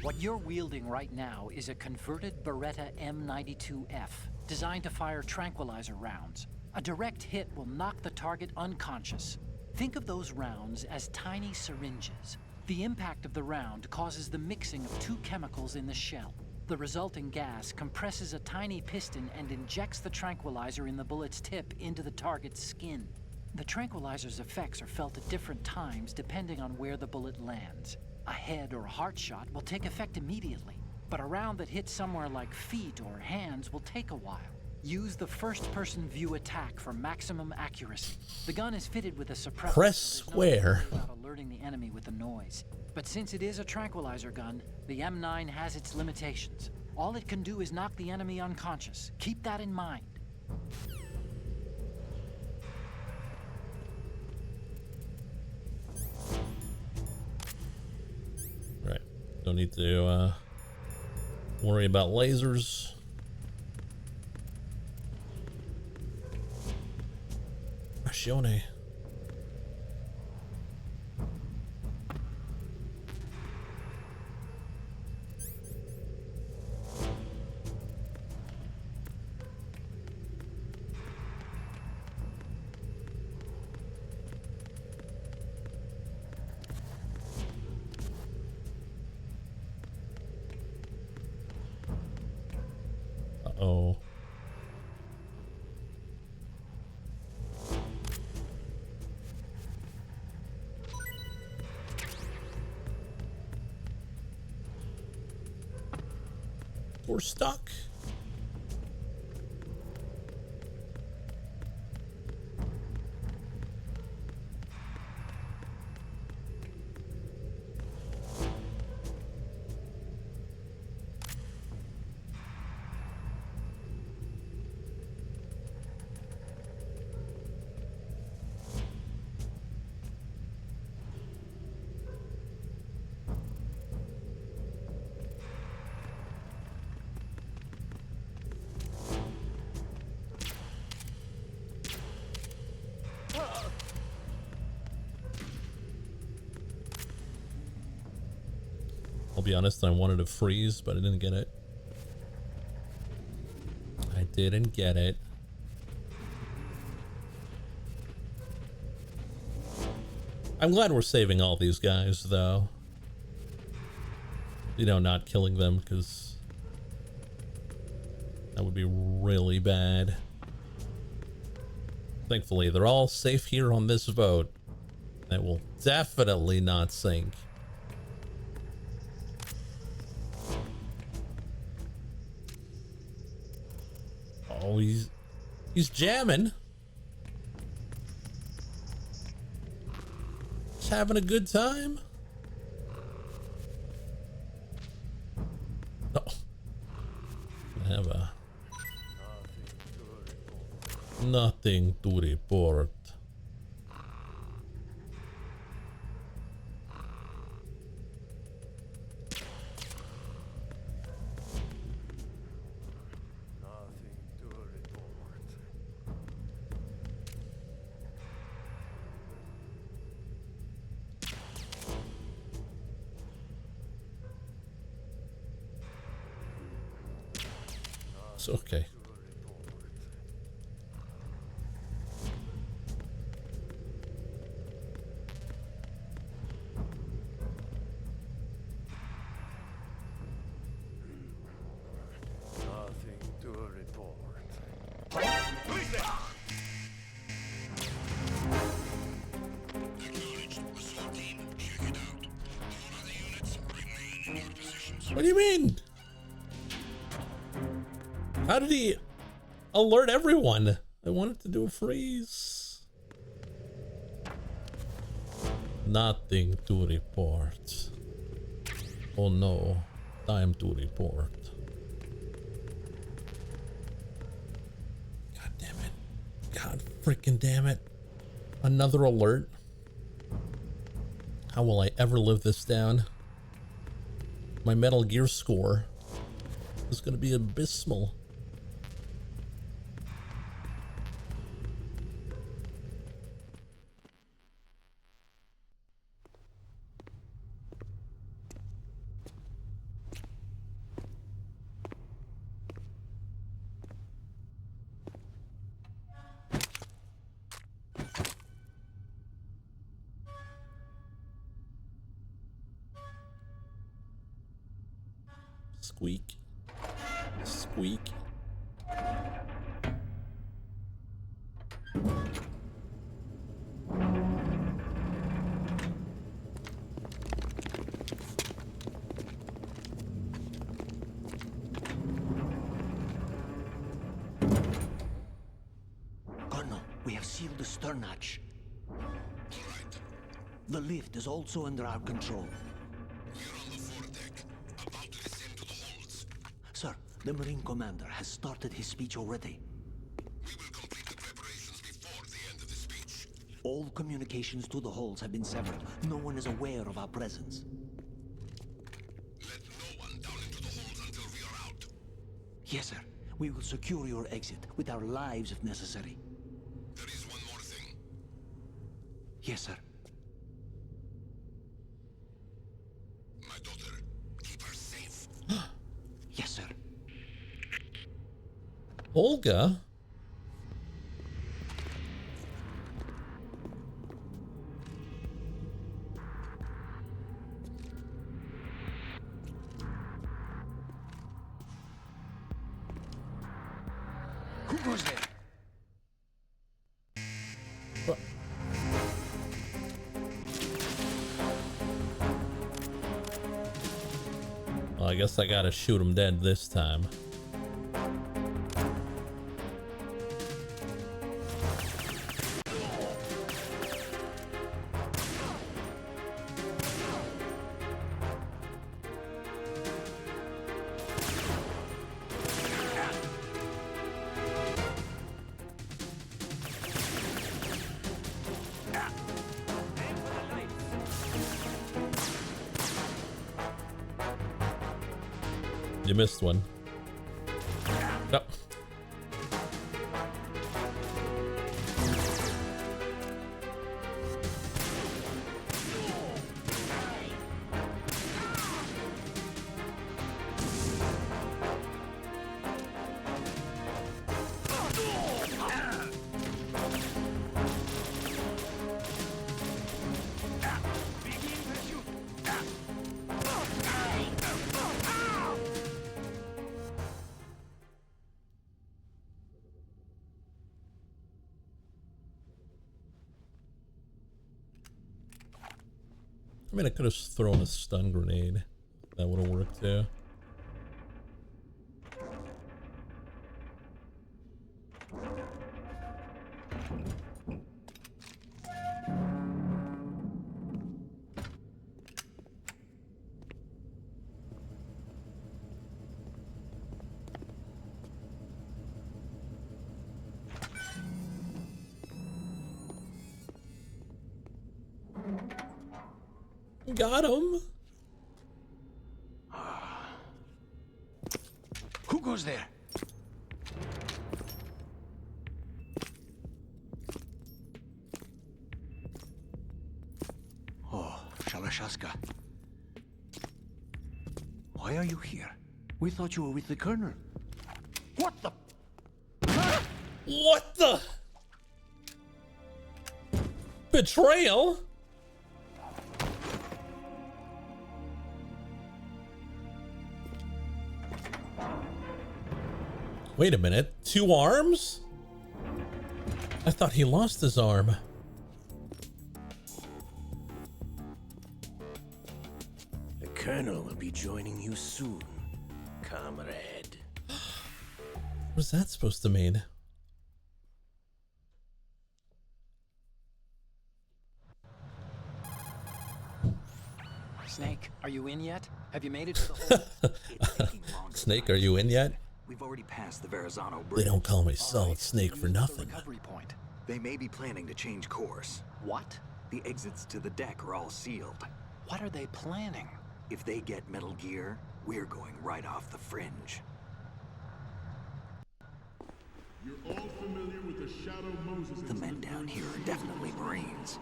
What you're wielding right now is a converted Beretta M92F, designed to fire tranquilizer rounds. A direct hit will knock the target unconscious. Think of those rounds as tiny syringes. The impact of the round causes the mixing of two chemicals in the shell. The resulting gas compresses a tiny piston and injects the tranquilizer in the bullet's tip into the target's skin. The tranquilizer's effects are felt at different times depending on where the bullet lands. A head or heart shot will take effect immediately, but a round that hits somewhere like feet or hands will take a while. Use the first-person view attack for maximum accuracy. The gun is fitted with a suppressor. Press so square. there's no without alerting the enemy with the noise. But since it is a tranquilizer gun, the M9 has its limitations. All it can do is knock the enemy unconscious. Keep that in mind. Don't need to worry about lasers. Rashone. Uh-oh. We're stuck. I'll be honest, I wanted to freeze, but I didn't get it. I didn't get it. I'm glad we're saving all these guys, though. You know, not killing them, because that would be really bad. Thankfully, they're all safe here on this boat. That will definitely not sink. Oh, he's jamming. He's having a good time. Oh. I have nothing to report. It's okay. Nothing to report. What do you mean? How did he alert everyone? I wanted to do a freeze. Nothing to report. Oh no, time to report. God damn it. God freaking damn it. Another alert. How will I ever live this down? My Metal Gear score is going to be abysmal. Squeak. Squeak. Colonel, we have sealed the stern hatch. The lift is also under our control. Sir, the Marine Commander has started his speech already. We will complete the preparations before the end of the speech. All communications to the hulls have been severed. No one is aware of our presence. Yes, sir. We will secure your exit with our lives if necessary. There is one more thing. Yes, sir. My daughter, keep her safe. Yes, sir. Olga? Who goes there? What? Well, I guess I gotta shoot him dead this time. You missed one. Oh. I mean, I could have thrown a stun grenade. That would have worked too. Got him. Who goes there? Oh, Shalashaska. Why are you here? We thought you were with the Colonel. What the? What the? Betrayal? Wait a minute, 2 arms? I thought he lost his arm. The Colonel will be joining you soon, comrade. What was that supposed to mean? Snake, are you in yet? Have you made it to the hole? It's taking longer. Snake, are you in yet? We've already passed the Verrazano Bridge. They don't call me Solid Snake for Use the nothing. recovery point. They may be planning to change course. What? The exits to the deck are all sealed. What are they planning? If they get Metal Gear, we're going right off the fringe. You're all familiar with the Shadow Moses. The men down here are definitely Marines.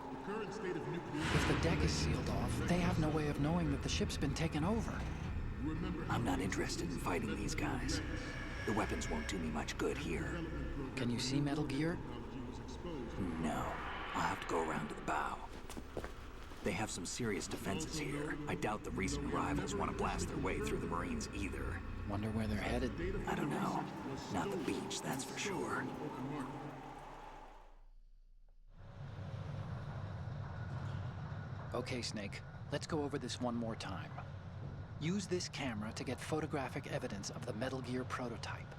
The current state of nuclear. If the deck is sealed off, they have no way of knowing that the ship's been taken over. I'm not interested in fighting these guys. The weapons won't do me much good here. Can you see Metal Gear? No. I'll have to go around to the bow. They have some serious defenses here. I doubt the recent arrivals want to blast their way through the Marines either. Wonder where they're headed? I don't know. Not the beach, that's for sure. Okay, Snake. Let's go over this one more time. Use this camera to get photographic evidence of the Metal Gear prototype.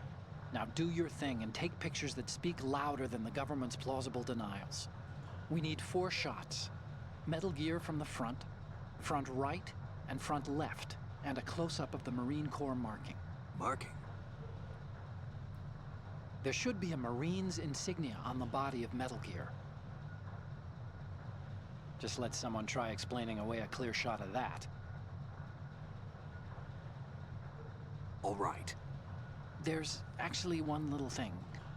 Now do your thing and take pictures that speak louder than the government's plausible denials. We need 4 shots. Metal Gear from the front right, and front left, and a close-up of the Marine Corps marking. Marking? There should be a Marine's insignia on the body of Metal Gear. Just let someone try explaining away a clear shot of that. All right. There's actually one little thing.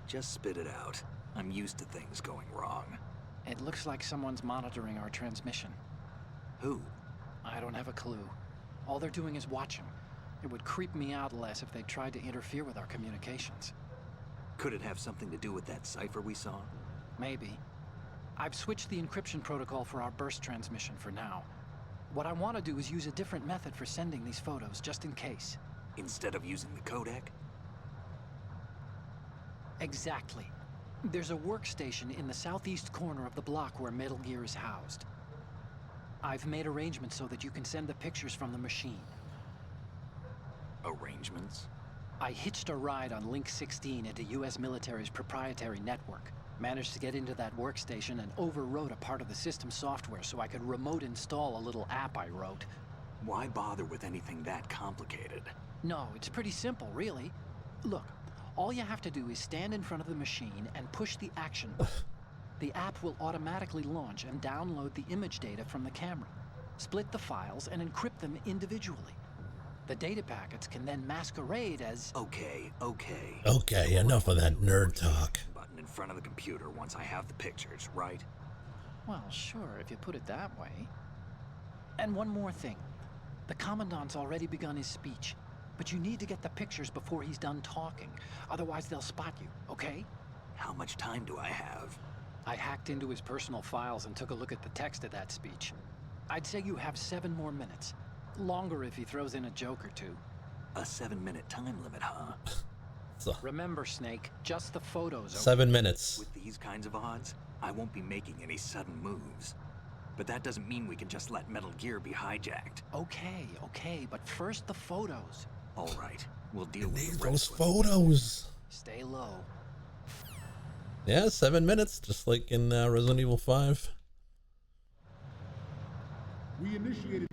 Just spit it out. I'm used to things going wrong. It looks like someone's monitoring our transmission. Who? I don't have a clue. All they're doing is watching. It would creep me out less if they tried to interfere with our communications. Could it have something to do with that cipher we saw? Maybe. I've switched the encryption protocol for our burst transmission for now. What I want to do is use a different method for sending these photos, just in case. Instead of using the codec? Exactly. There's a workstation in the southeast corner of the block where Metal Gear is housed. I've made arrangements so that you can send the pictures from the machine. Arrangements? I hitched a ride on Link 16 into US military's proprietary network. Managed to get into that workstation and overwrote a part of the system software so I could remote install a little app I wrote. Why bother with anything that complicated? No, it's pretty simple, really. Look, all you have to do is stand in front of the machine and push the action button. The app will automatically launch and download the image data from the camera, split the files, and encrypt them individually. The data packets can then masquerade as... Okay. Okay, enough of that nerd talk. Button in front of the computer once I have the pictures, right? Well, sure, if you put it that way. And one more thing. The Commandant's already begun his speech, but you need to get the pictures before he's done talking. Otherwise, they'll spot you, okay? How much time do I have? I hacked into his personal files and took a look at the text of that speech. I'd say you have 7 more minutes. Longer if he throws in a joke or two. A 7-minute time limit, huh? So, Remember, Snake, just the photos. 7 minutes. With these kinds of odds, I won't be making any sudden moves. But that doesn't mean we can just let Metal Gear be hijacked. Okay, but first the photos. All right, we'll deal with Those photos. Stay low. Yeah, 7 minutes, just like in Resident Evil 5. We initiated.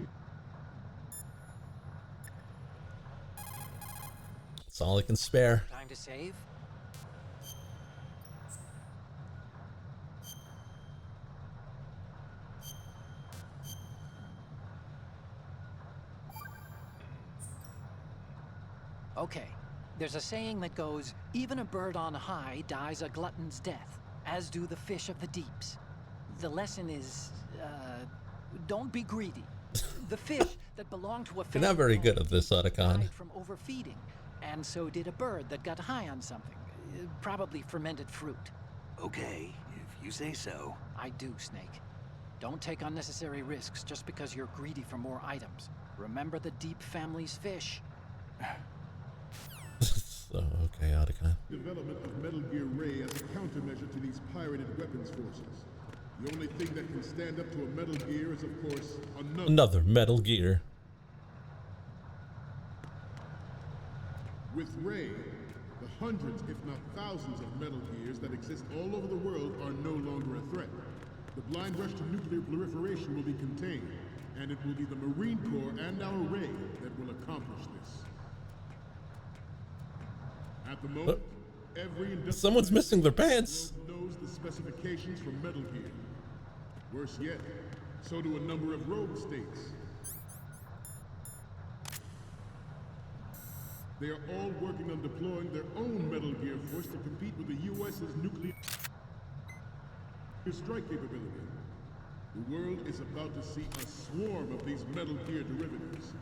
That's all I can spare. Time to save? Okay, there's a saying that goes, even a bird on high dies a glutton's death, as do the fish of the deeps. The lesson is, don't be greedy. The fish that belonged to a You're not very good at this, Otacon. died from overfeeding, and so did a bird that got high on something, probably fermented fruit. Okay, if you say so. I do, Snake. Don't take unnecessary risks just because you're greedy for more items. Remember the Deep family's fish. So, okay, Otacon. Development of Metal Gear Ray as a countermeasure to these pirated weapons forces. The only thing that can stand up to a Metal Gear is, of course, another Metal Gear. With Ray, the hundreds, if not thousands, of Metal Gears that exist all over the world are no longer a threat. The blind rush to nuclear proliferation will be contained, and it will be the Marine Corps and our Ray that will accomplish this. At the moment, every someone's missing their pants. Knows the specifications for Metal Gear. Worse yet, so do a number of rogue states. They are all working on deploying their own Metal Gear force to compete with the U.S.'s nuclear strike capability. The world is about to see a swarm of these Metal Gear derivatives.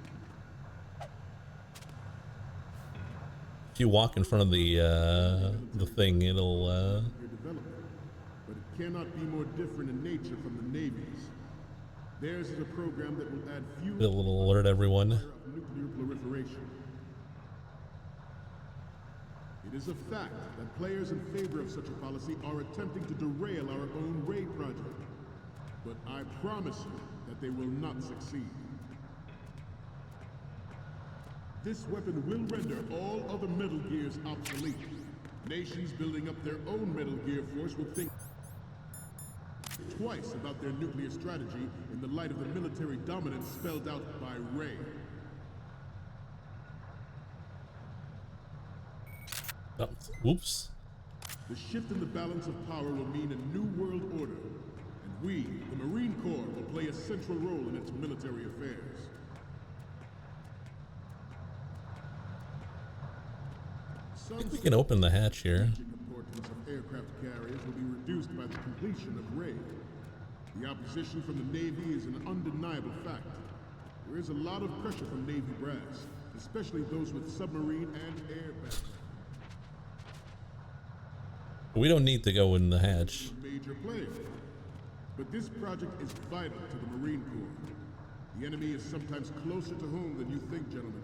If you walk in front of the thing, it'll But it cannot be more different in nature from the Navy's. Theirs is a program that will add fuel. it'll alert everyone. Nuclear proliferation. It is a fact that players in favor of such a policy are attempting to derail our own Ray project. But I promise you that they will not succeed. This weapon will render all other Metal Gears obsolete. Nations building up their own Metal Gear force will think twice about their nuclear strategy in the light of the military dominance spelled out by Ray. Oh, whoops. The shift in the balance of power will mean a new world order, and we, the Marine Corps, will play a central role in its military affairs. I think we can open the hatch here. Importance of aircraft carriers will be reduced by the completion of Ray. The opposition from the Navy is an undeniable fact. There is a lot of pressure from Navy brass, especially those with submarine and air background. We don't need to go in the hatch. Major player. But this project is vital to the Marine Corps. The enemy is sometimes closer to home than you think, gentlemen.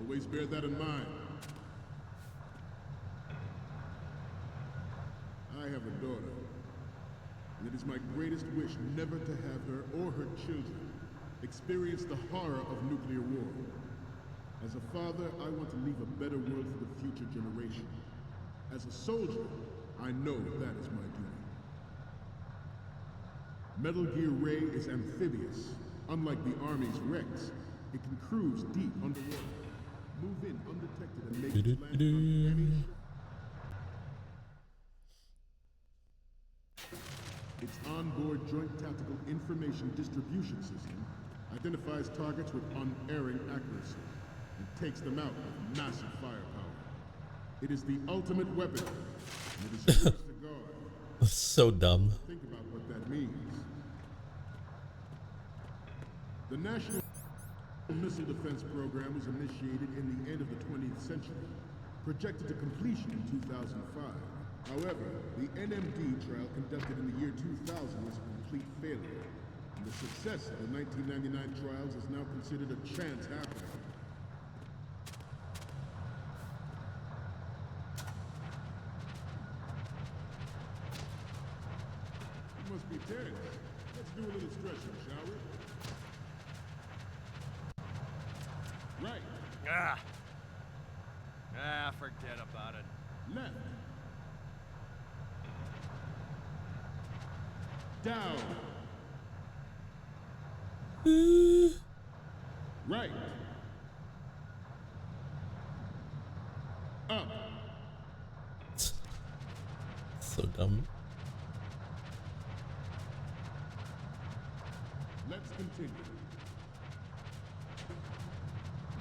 Always bear that in mind. I have a daughter, and it is my greatest wish never to have her or her children experience the horror of nuclear war. As a father, I want to leave a better world for the future generation. As a soldier, I know that is my duty. Metal Gear Ray is amphibious. Unlike the Army's Rex, it can cruise deep underwater, move in undetected, and make its land on any ship. Its onboard Joint Tactical Information Distribution System identifies targets with unerring accuracy and takes them out with massive firepower. It is the ultimate weapon, and it is yours to guard. So dumb. Think about what that means. The National Missile Defense Program was initiated in the end of the 20th century, projected to completion in 2005. However, the NMD trial conducted in the year 2000 was a complete failure, and the success of the 1999 trials is now considered a chance happening. You must be tense. Let's do a little stretching, shall we? Right. Forget about it. Left. Down. Right. Up. So dumb. Let's continue.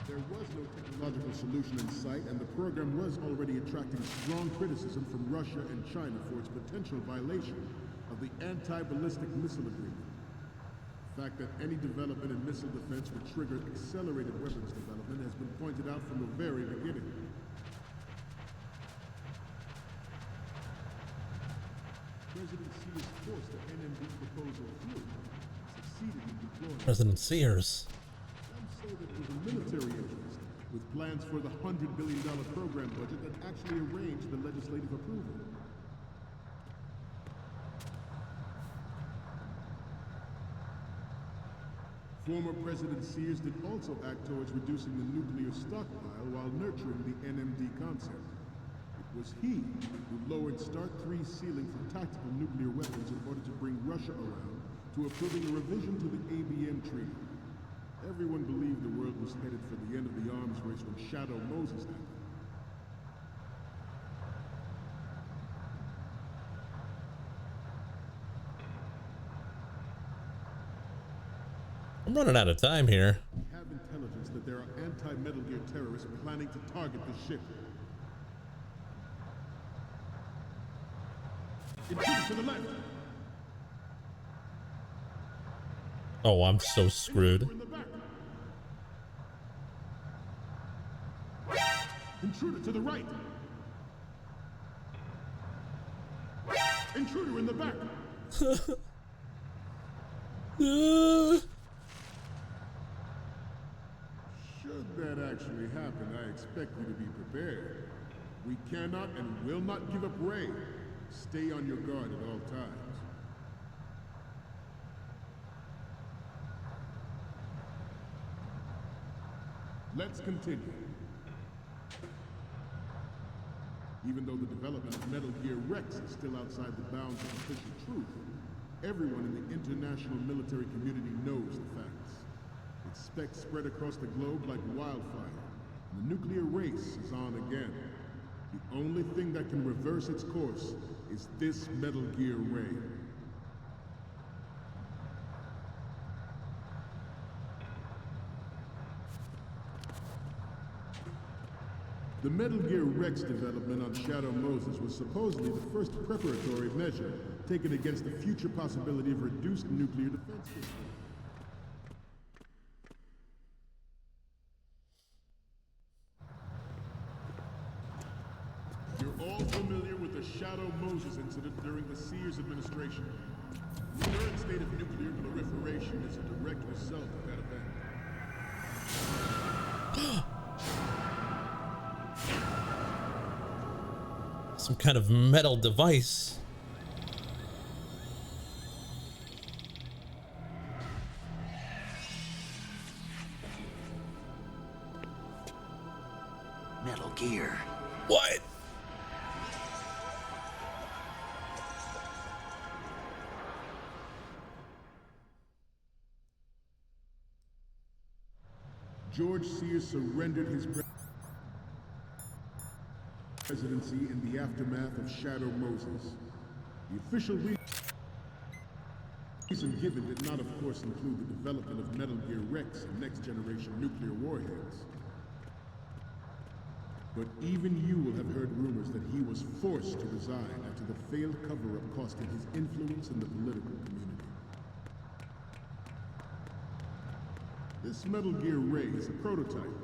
There was no technological solution in sight, and the program was already attracting strong criticism from Russia and China for its potential violation of the Anti-Ballistic Missile Agreement. The fact that any development in missile defense would trigger accelerated weapons development has been pointed out from the very beginning. President Sears forced the NMD proposal through, succeeded in deploying. President Sears. Some say that it was a military interest, with plans for the $100 billion program budget that actually arranged the legislative approval. Former President Sears did also act towards reducing the nuclear stockpile while nurturing the NMD concept. It was he who lowered Start 3's ceiling for tactical nuclear weapons in order to bring Russia around to approving a revision to the ABM treaty. Everyone believed the world was headed for the end of the arms race when Shadow Moses happened. I'm running out of time here. We have intelligence that there are anti-Metal Gear terrorists planning to target the ship. Intruder to the left. Oh, I'm so screwed. In the back. Intruder to the right. Intruder in the back. Should that actually happen, I expect you to be prepared. We cannot and will not give up Ray. Stay on your guard at all times. Let's continue. Even though the development of Metal Gear Rex is still outside the bounds of official truth, everyone in the international military community knows the facts. Its specs spread across the globe like wildfire, and the nuclear race is on again. The only thing that can reverse its course is this Metal Gear Ray. The Metal Gear Rex development on Shadow Moses was supposedly the first preparatory measure taken against the future possibility of reduced nuclear defense systems. You're all familiar with the Shadow Moses incident during the Sears administration. The current state of nuclear proliferation is a direct result of that event. Some kind of metal device. Metal Gear. What? George Sears surrendered his presidency in the aftermath of Shadow Moses. The official reason given did not, of course, include the development of Metal Gear Rex and next-generation nuclear warheads. But even you will have heard rumors that he was forced to resign after the failed cover-up cost him his influence in the political community. This Metal Gear Ray is a prototype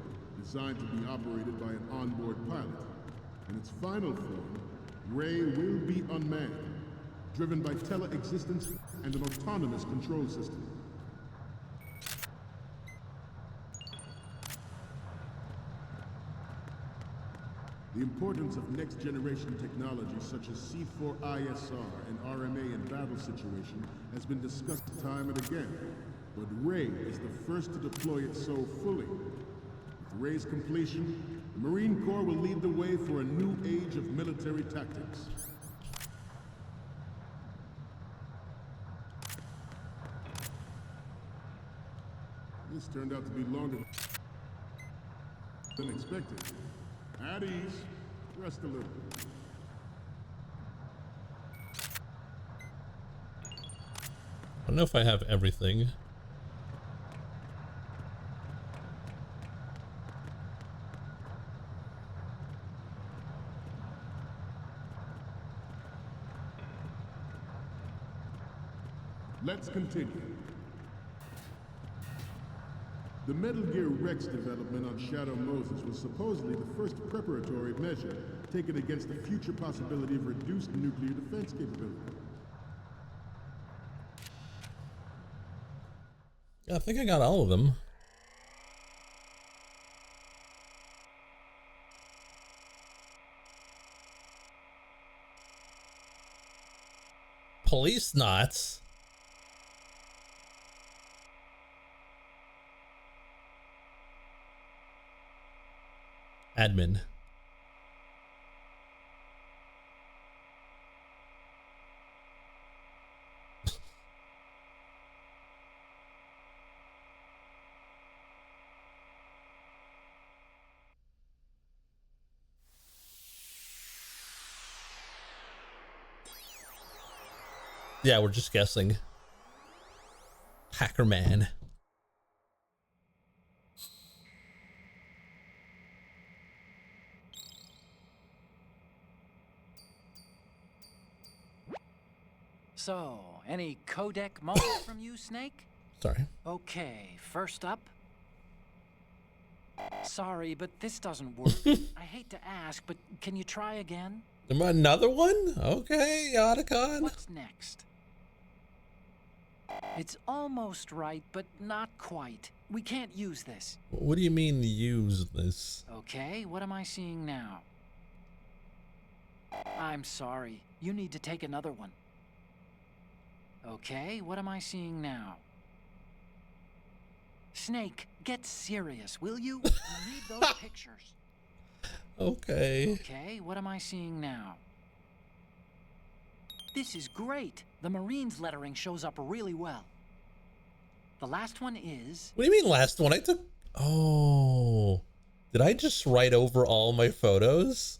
designed to be operated by an onboard pilot. In its final form, Ray will be unmanned, driven by tele-existence and an autonomous control system. The importance of next-generation technology such as C4ISR and RMA in battle situation has been discussed time and again, but Ray is the first to deploy it so fully. With Ray's completion, the Marine Corps will lead the way for a new age of military tactics. This turned out to be longer than expected. At ease. Rest a little. I don't know if I have everything. Let's continue. The Metal Gear Rex development on Shadow Moses was supposedly the first preparatory measure taken against the future possibility of reduced nuclear defense capability. Yeah, I think I got all of them. Police knots. Admin. Yeah, we're just guessing. Hacker man. So, any codec moments from you, Snake? Sorry. Okay, first up. Sorry, but this doesn't work. I hate to ask, but can you try again? Another one? Okay, Otacon. What's next? It's almost right, but not quite. We can't use this. What do you mean use this? Okay, what am I seeing now? I'm sorry. You need to take another one. Okay, what am I seeing now? Snake, get serious, will you? I need those pictures. Okay. Okay, what am I seeing now? This is great. The Marines lettering shows up really well. The last one is... What do you mean last one? I took... Oh. Did I just write over all my photos?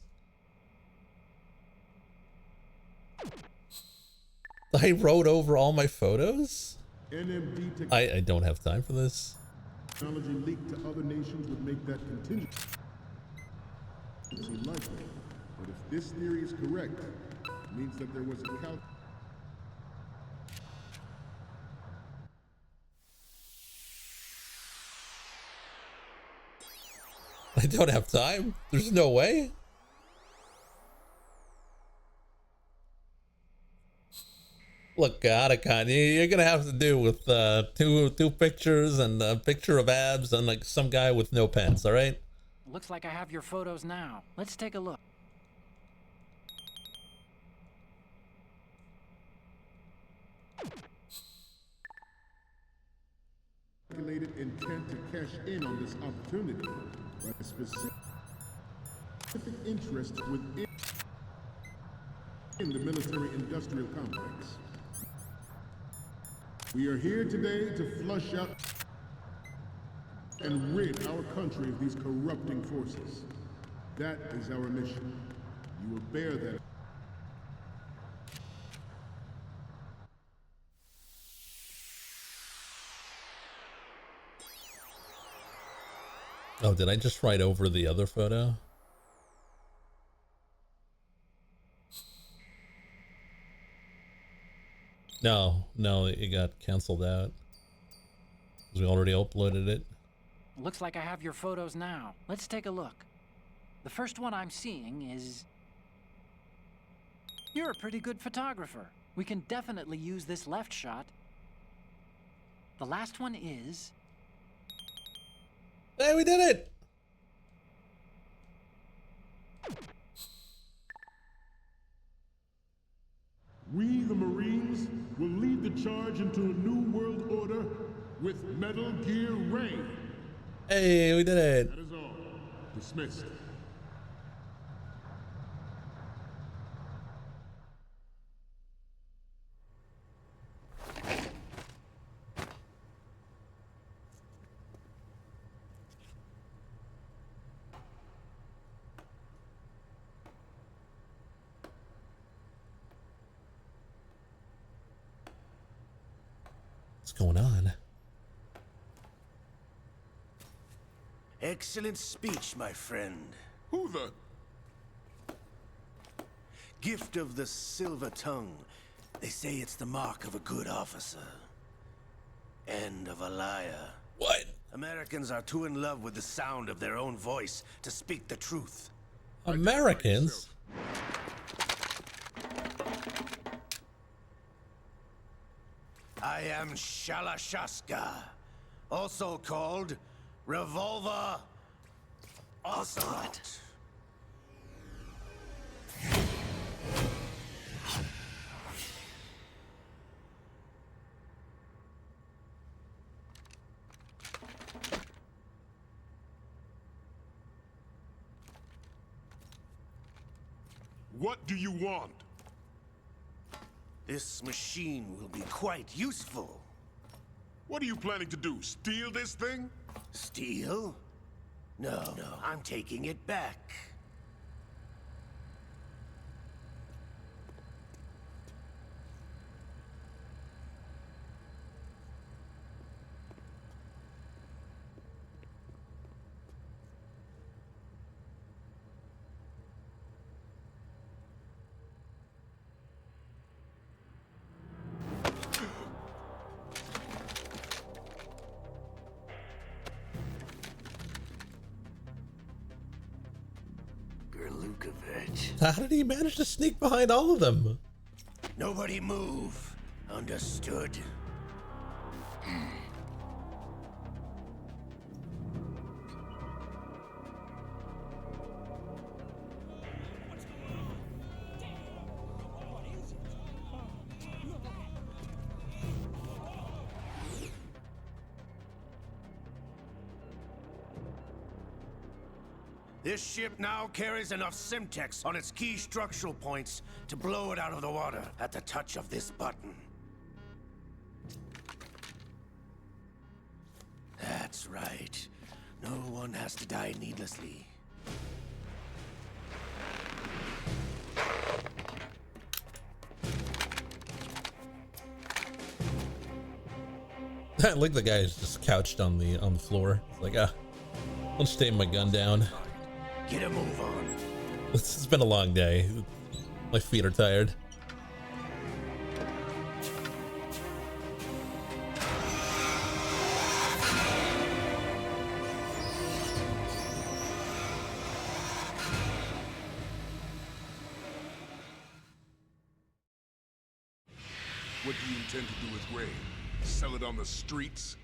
I wrote over all my photos? I don't have time for this. Technology leaked to other nations would make that contingent. likely. But if this theory is correct, it means that there was a I don't have time. There's no way. Look, Otacon, you're gonna have to do with two pictures and a picture of abs and like some guy with no pants. All right. Looks like I have your photos now. Let's take a look. Calculated intent to cash in on this opportunity, but a specific interest within the military-industrial complex. We are here today to flush out and rid our country of these corrupting forces. That is our mission. You will bear that. Oh, did I just write over the other photo? No, it got canceled out. Because we already uploaded it. Looks like I have your photos now. Let's take a look. The first one I'm seeing is... You're a pretty good photographer. We can definitely use this left shot. The last one is... Hey, we did it! We, the Marines, will lead the charge into a new world order with Metal Gear Ray. Hey, we did it. That is all. Dismissed. What's going on? Excellent speech, my friend. Who the? Gift of the silver tongue. They say it's the mark of a good officer. And of a liar. What? Americans are too in love with the sound of their own voice to speak the truth. Americans? I am Shalashaska, also called Revolver Ocelot. What do you want? This machine will be quite useful. What are you planning to do? Steal this thing? Steal? No, I'm taking it back. How did he manage to sneak behind all of them? Nobody move. Understood? This ship now carries enough Simtex on its key structural points to blow it out of the water at the touch of this button. That's right. No one has to die needlessly. I like the guy who's just couched on the floor. It's like, I'll just take my gun down. Get a move on. This has been a long day. My feet are tired. What do you intend to do with Ray? Sell it on the streets?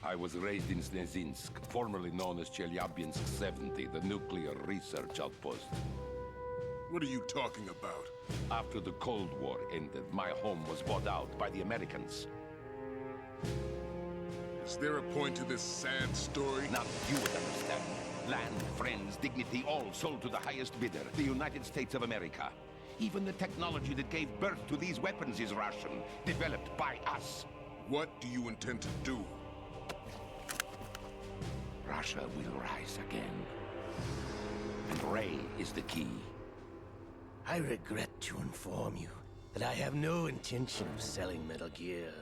I was raised in Snezinsk, formerly known as Chelyabinsk 70, the nuclear research outpost. What are you talking about? After the Cold War ended, my home was bought out by the Americans. Is there a point to this sad story? Now you would understand. Land, friends, dignity, all sold to the highest bidder, the United States of America. Even the technology that gave birth to these weapons is Russian, developed by us. What do you intend to do? Russia will rise again. And Ray is the key. I regret to inform you that I have no intention of selling Metal Gear.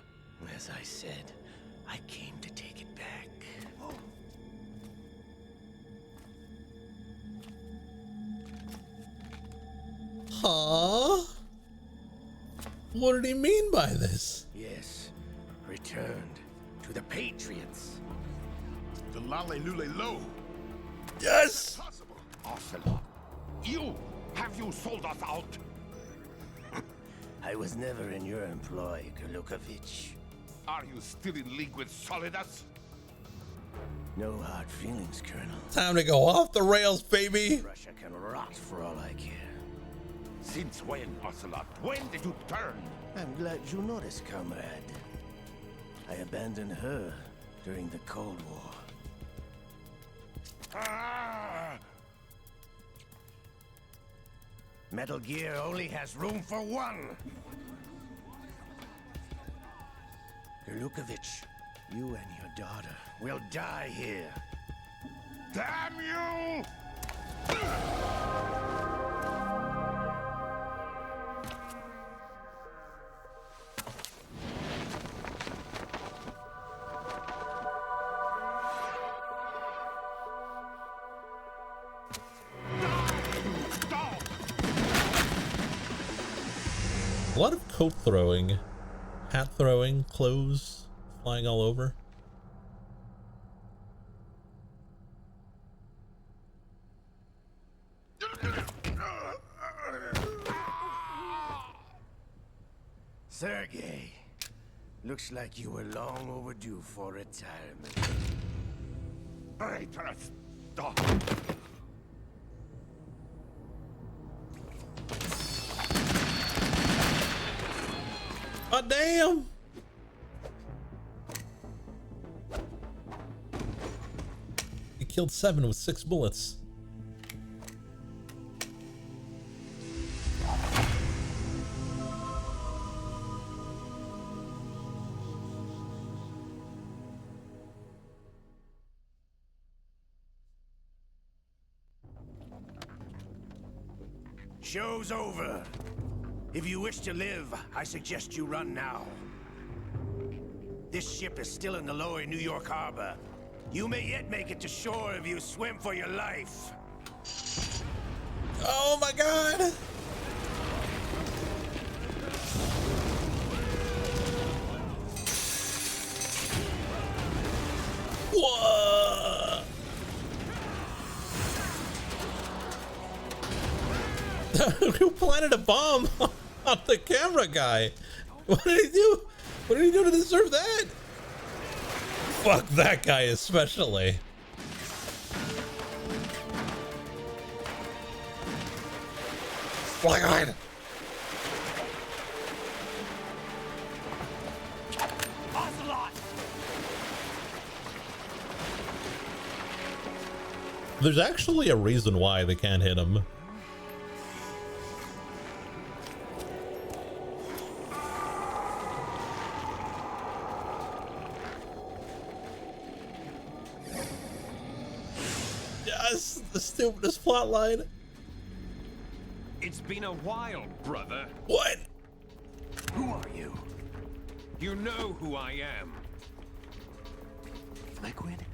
As I said, I came to take it back. Huh? What did he mean by this? Yes, returned to the Patriots. The Lale Lule Lo. Yes! Possible. Ocelot, have you sold us out? I was never in your employ, Golukovich. Are you still in league with Solidus? No hard feelings, Colonel. Time to go off the rails, baby. Russia can rot for all I care. Since when, Ocelot? When did you turn? I'm glad you noticed, comrade. I abandoned her during the Cold War. Ah! Metal Gear only has room for one! Golukovich, you and your daughter will die here. Damn you! A lot of coat throwing, hat throwing, clothes flying all over. Sergei, looks like you were long overdue for retirement. Traitorous dog! God damn! He killed 7 with 6 bullets. Show's over. If you wish to live, I suggest you run now. This ship is still in the lower New York harbor. You may yet make it to shore if you swim for your life. Oh my god! Whoa! Who planted a bomb on the camera guy? What did he do? What did he do to deserve that? Fuck that guy especially. Black Eyed. There's actually a reason why they can't hit him. Yes, the stupidest plotline. It's been a while, brother. What? Who are you? You know who I am. Liquid?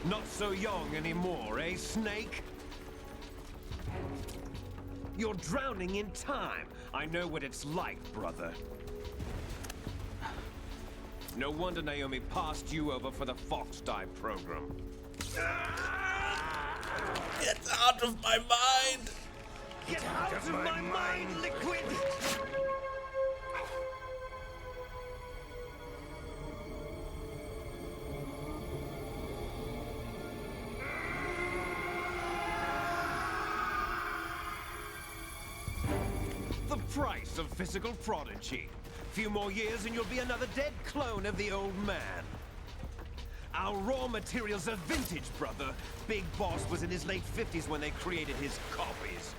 Not so young anymore, eh, Snake? You're drowning in time. I know what it's like, brother. No wonder Naomi passed you over for the Fox Dive program. Get out of my mind! Get out of my mind, Liquid! The price of physical prodigy. Few more years and you'll be another dead clone of the old man. Our raw materials are vintage, brother. Big Boss was in his late 50s when they created his copies.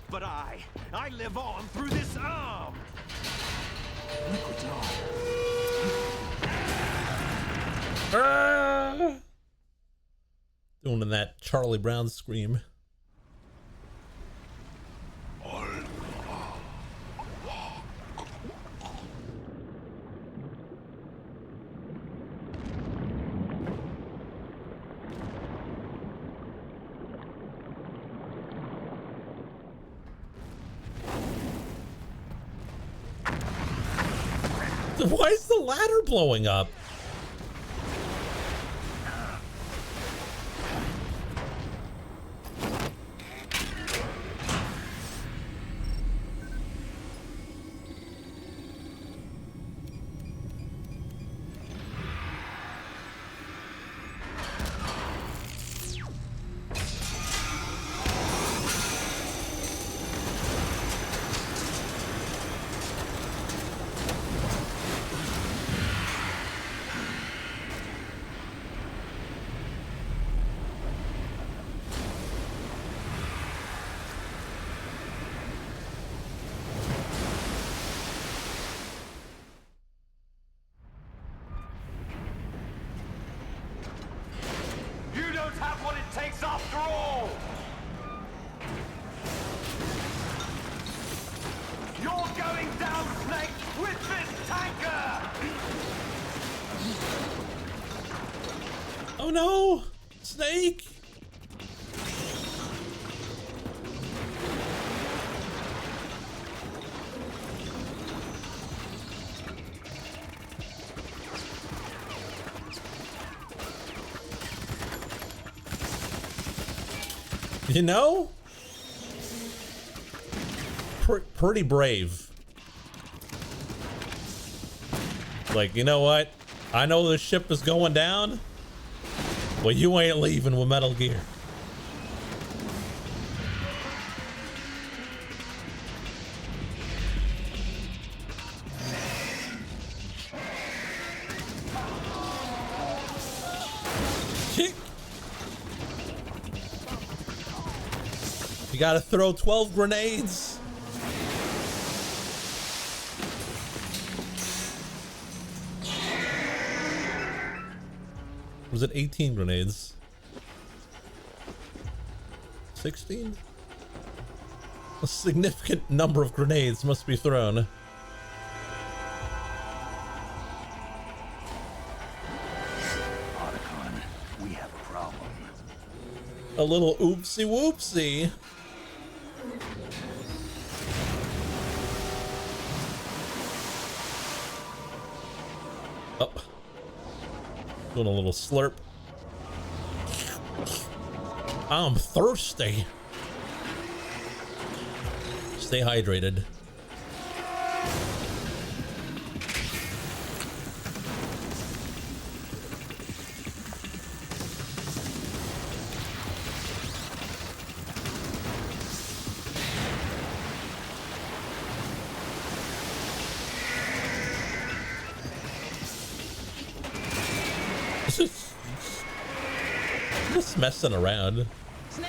But I live on through this arm! Liquid's on. Doing that Charlie Brown scream. Why is the ladder blowing up? Takes after all! You're going down, Snake, with this tanker! Oh no! Snake! You know, pretty brave. Like, you know what? I know this ship is going down, but you ain't leaving with Metal Gear. You gotta throw 12 grenades. Was it 18 grenades? 16? A significant number of grenades must be thrown. Otacon, we have a problem. A little oopsie whoopsie. Oh. Doing a little slurp. I'm thirsty. Stay hydrated. Just messing around. Snake!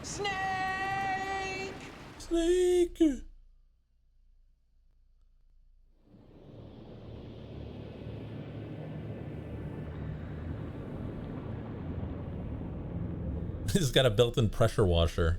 Snake! Snake! He's got a built-in pressure washer.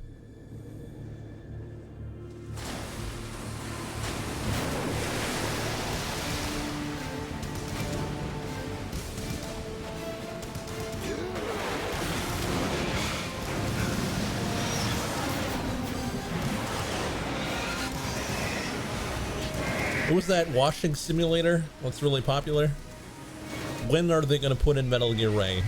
What was that washing simulator? What's really popular? When are they going to put in Metal Gear Ray?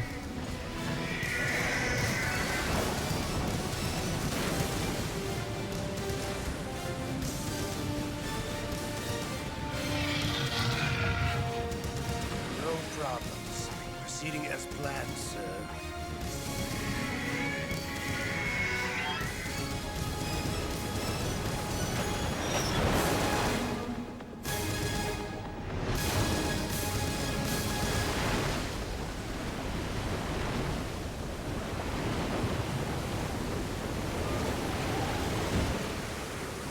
No problems. Proceeding as planned, sir.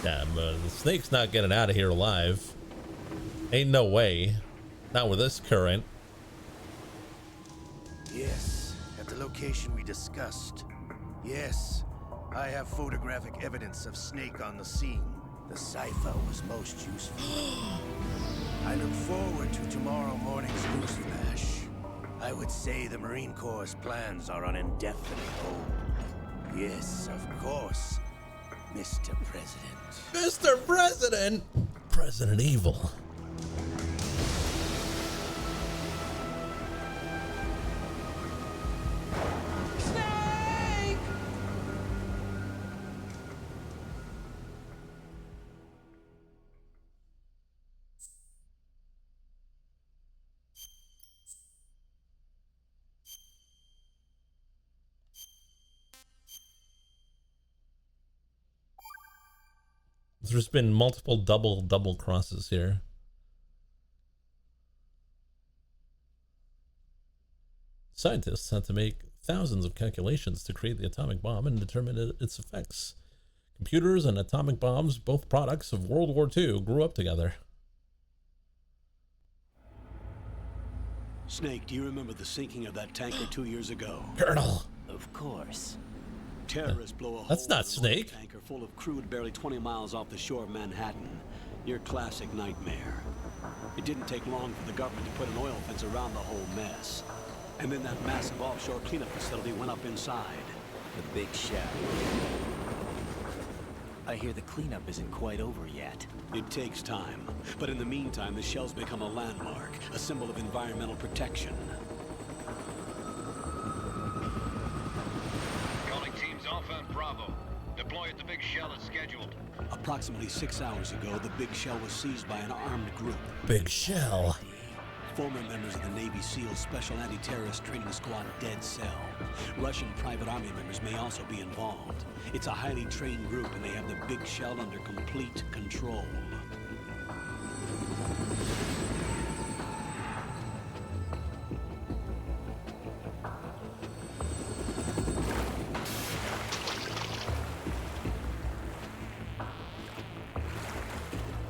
Damn, the Snake's not getting out of here alive. Ain't no way. Not with this current. Yes, at the location we discussed. Yes, I have photographic evidence of Snake on the scene. The cipher was most useful. I look forward to tomorrow morning's news flash. I would say the Marine Corps' plans are on indefinite hold. Yes, of course, Mr. President. Mr. President! President Evil. There's been multiple double crosses here. Scientists had to make thousands of calculations to create the atomic bomb and determine its effects. Computers and atomic bombs, both products of World War II, grew up together. Snake, do you remember the sinking of that tanker 2 years ago? Colonel. Of course. Terrorists blow a That's hole not in an Snake. oil tanker full of crude barely 20 miles off the shore of Manhattan. Your classic nightmare. It didn't take long for the government to put an oil fence around the whole mess. And then that massive offshore cleanup facility went up inside. The big shell. I hear the cleanup isn't quite over yet. It takes time. But in the meantime, the shell's become a landmark, a symbol of environmental protection. Calling teams Alpha and Bravo. Deploy at the big shell as scheduled. Approximately 6 hours ago, the big shell was seized by an armed group. Big Shell. Former members of the Navy SEAL Special Anti-Terrorist Training Squad Dead Cell. Russian private army members may also be involved. It's a highly trained group and they have the big shell under complete control.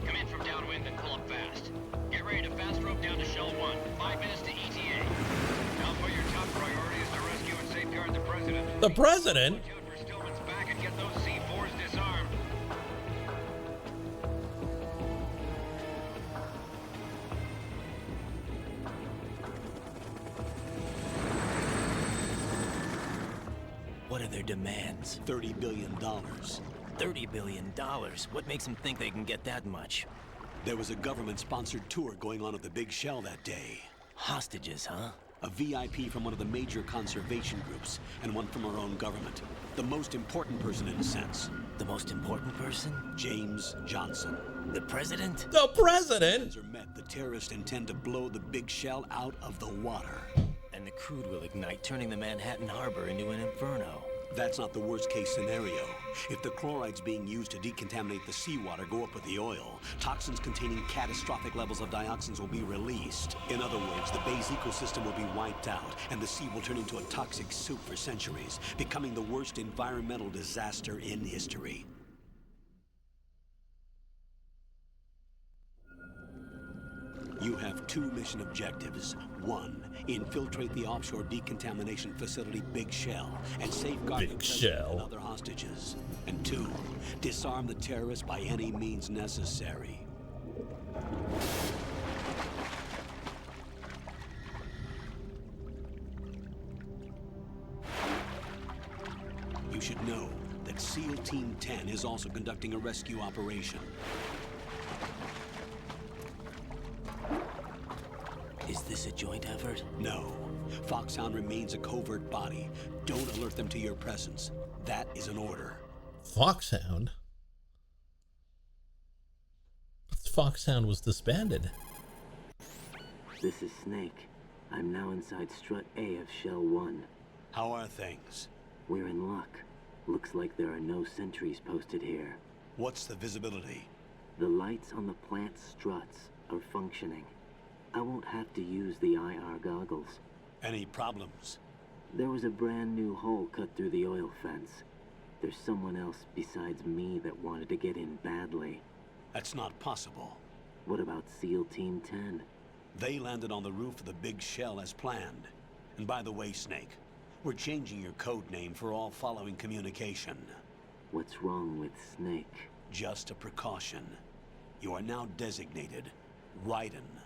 Come in from downwind and pull up fast. Get ready to fast rope down to Shell 1. 5 minutes to ETA. Now for your top priority is to rescue and safeguard the president. The president? Watch out for Stillman's back and get those C4s disarmed. What are their demands? $30 billion. $30 billion? What makes them think they can get that much? There was a government-sponsored tour going on at the big shell that day. Hostages, huh? A VIP from one of the major conservation groups, and one from our own government. The most important person in a sense. The most important person? James Johnson. The president? The president? Are met. The terrorists intend to blow the big shell out of the water. And the crude will ignite, turning the Manhattan Harbor into an inferno. That's not the worst-case scenario. If the chlorides being used to decontaminate the seawater go up with the oil, toxins containing catastrophic levels of dioxins will be released. In other words, the bay's ecosystem will be wiped out, and the sea will turn into a toxic soup for centuries, becoming the worst environmental disaster in history. You have 2 mission objectives. 1, infiltrate the offshore decontamination facility Big Shell and safeguard the president and other hostages. And 2, disarm the terrorists by any means necessary. You should know that SEAL Team 10 is also conducting a rescue operation. this a joint effort? No. Foxhound remains a covert body. Don't alert them to your presence. That is an order. Foxhound? Foxhound was disbanded. This is Snake. I'm now inside Strut A of Shell 1. How are things? We're in luck. Looks like there are no sentries posted here. What's the visibility? The lights on the plant struts are functioning. I won't have to use the IR goggles. Any problems? There was a brand new hole cut through the oil fence. There's someone else besides me that wanted to get in badly. That's not possible. What about SEAL Team 10? They landed on the roof of the big shell as planned. And by the way, Snake, we're changing your code name for all following communication. What's wrong with Snake? Just a precaution. You are now designated Raiden.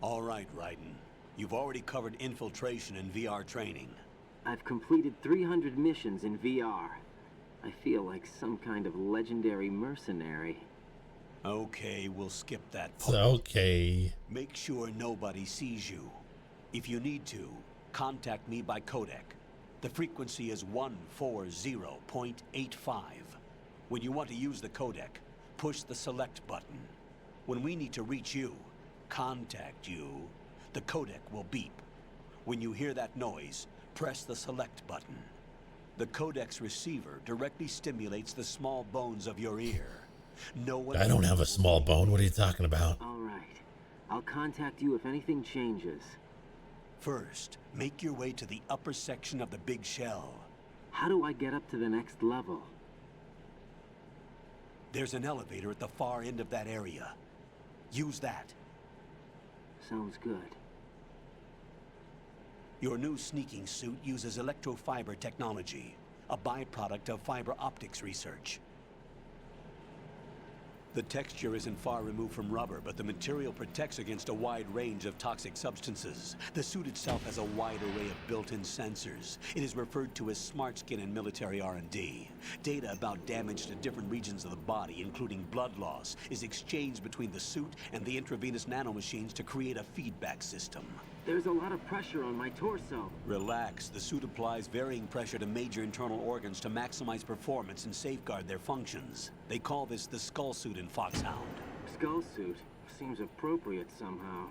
All right, Raiden. You've already covered infiltration and VR training. I've completed 300 missions in VR. I feel like some kind of legendary mercenary. Okay, we'll skip that part. Okay. Make sure nobody sees you. If you need to, contact me by codec. The frequency is 140.85. When you want to use the codec, push the select button. When we need to reach you, contact you, the codec will beep. When you hear that noise, press the select button. The codec's receiver directly stimulates the small bones of your ear. No one. I don't have a small bone. What are you talking about? All right. I'll contact you if anything changes. First, make your way to the upper section of the big shell. How do I get up to the next level? There's an elevator at the far end of that area. Use that. Sounds good. Your new sneaking suit uses electrofiber technology, a byproduct of fiber optics research. The texture isn't far removed from rubber, but the material protects against a wide range of toxic substances. The suit itself has a wide array of built-in sensors. It is referred to as smart skin in military R&D. Data about damage to different regions of the body, including blood loss, is exchanged between the suit and the intravenous nanomachines to create a feedback system. There's a lot of pressure on my torso. Relax. The suit applies varying pressure to major internal organs to maximize performance and safeguard their functions. They call this the skull suit in Foxhound. Skull suit? Seems appropriate somehow.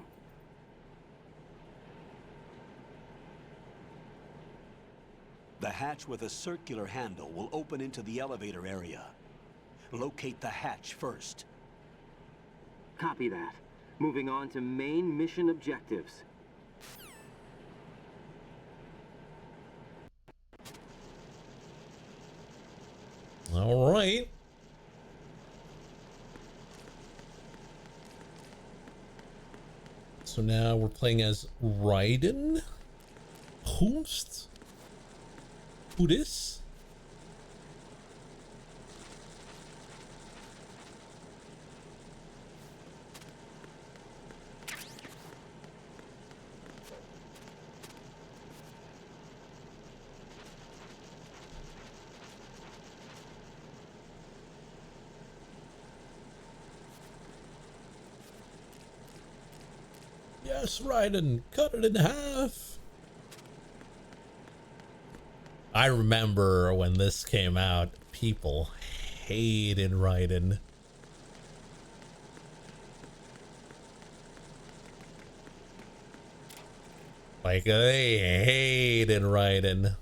The hatch with a circular handle will open into the elevator area. Locate the hatch first. Copy that. Moving on to main mission objectives. All right. So now we're playing as Raiden? Whomst? Who this? Yes, Raiden, cut it in half. I remember when this came out, people hated Raiden. Like, they hated Raiden.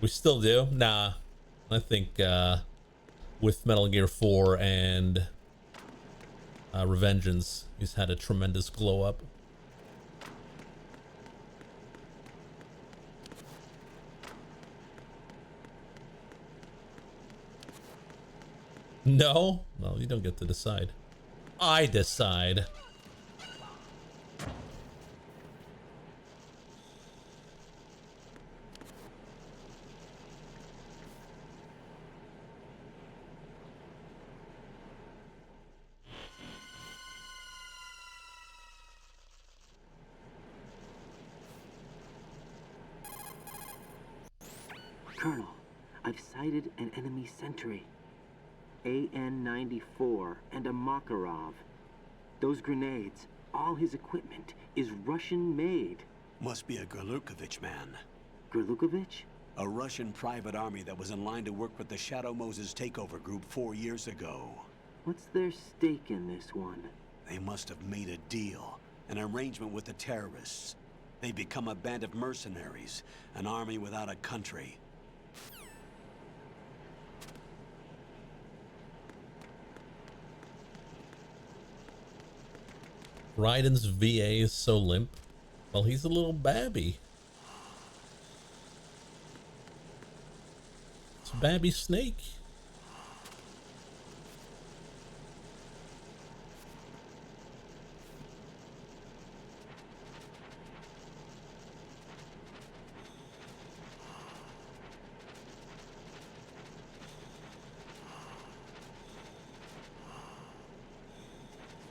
We still do? Nah. I think with Metal Gear 4 and Revengeance, he's had a tremendous glow up. No? Well, you don't get to decide. I decide. Colonel, I've sighted an enemy sentry. AN-94 and a Makarov. Those grenades, all his equipment is Russian-made. Must be a Gerlukovich man. Gerlukovich? A Russian private army that was in line to work with the Shadow Moses takeover group 4 years ago. What's their stake in this one? They must have made a deal, an arrangement with the terrorists. They become a band of mercenaries, an army without a country. Raiden's VA is so limp. Well, he's a little babby. It's Babby Snake.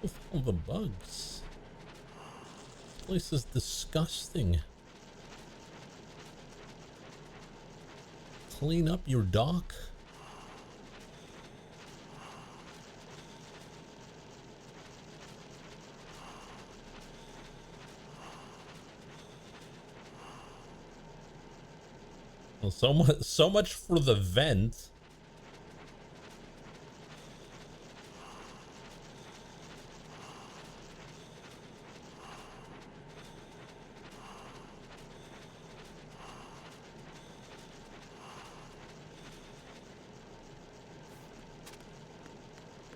With all the bugs. This place is disgusting. Clean up your dock. Well, so much for the vent.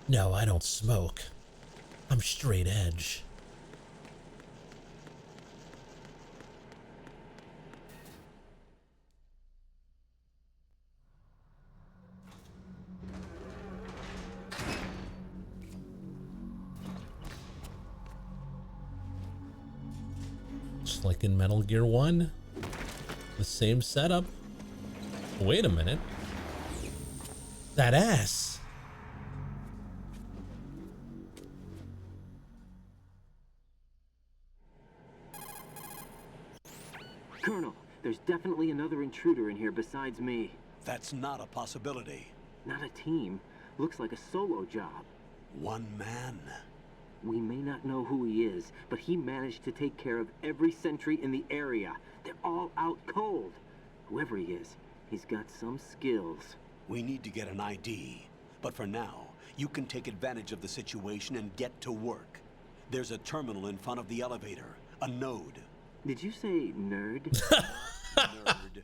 No, I don't smoke. I'm straight edge. Just like in Metal Gear 1. The same setup. Wait a minute. That ass. Colonel, there's definitely another intruder in here besides me. That's not a possibility. Not a team. Looks like a solo job. One man. We may not know who he is, but he managed to take care of every sentry in the area. They're all out cold. Whoever he is, he's got some skills. We need to get an ID. But for now, you can take advantage of the situation and get to work. There's a terminal in front of the elevator. A node. Did you say nerd? Nerd.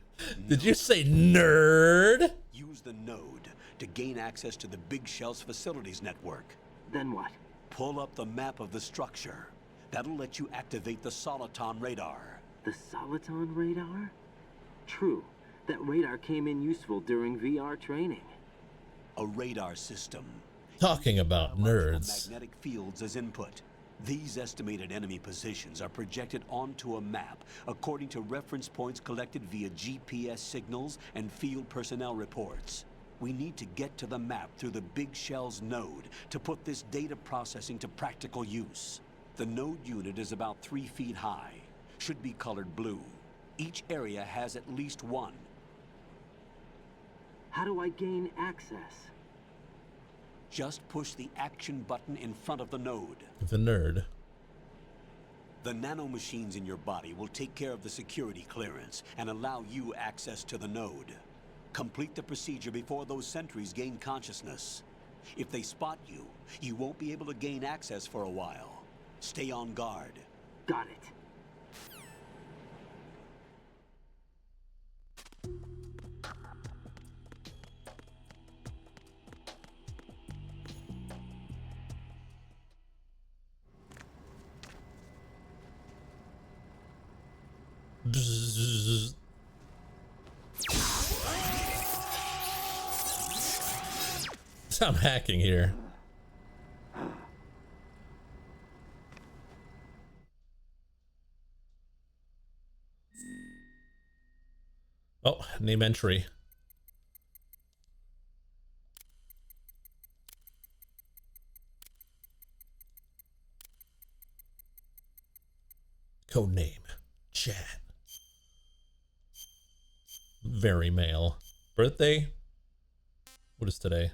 Did you say nerd? Use the node to gain access to the Big Shell's facilities network. Then what? Pull up the map of the structure. That'll let you activate the Soliton radar. The Soliton radar? True. That radar came in useful during VR training. A radar system. Talking about nerds. Magnetic fields as input. These estimated enemy positions are projected onto a map according to reference points collected via GPS signals and field personnel reports. We need to get to the map through the Big Shell's node to put this data processing to practical use. The node unit is about 3 feet high. Should be colored blue. Each area has at least one. How do I gain access? Just push the action button in front of the node. The nerd. The nanomachines in your body will take care of the security clearance and allow you access to the node. Complete the procedure before those sentries gain consciousness. If they spot you, you won't be able to gain access for a while. Stay on guard. Got it. I'm hacking here. Oh, name entry. Code name. Chat. Very male. Birthday? What is today?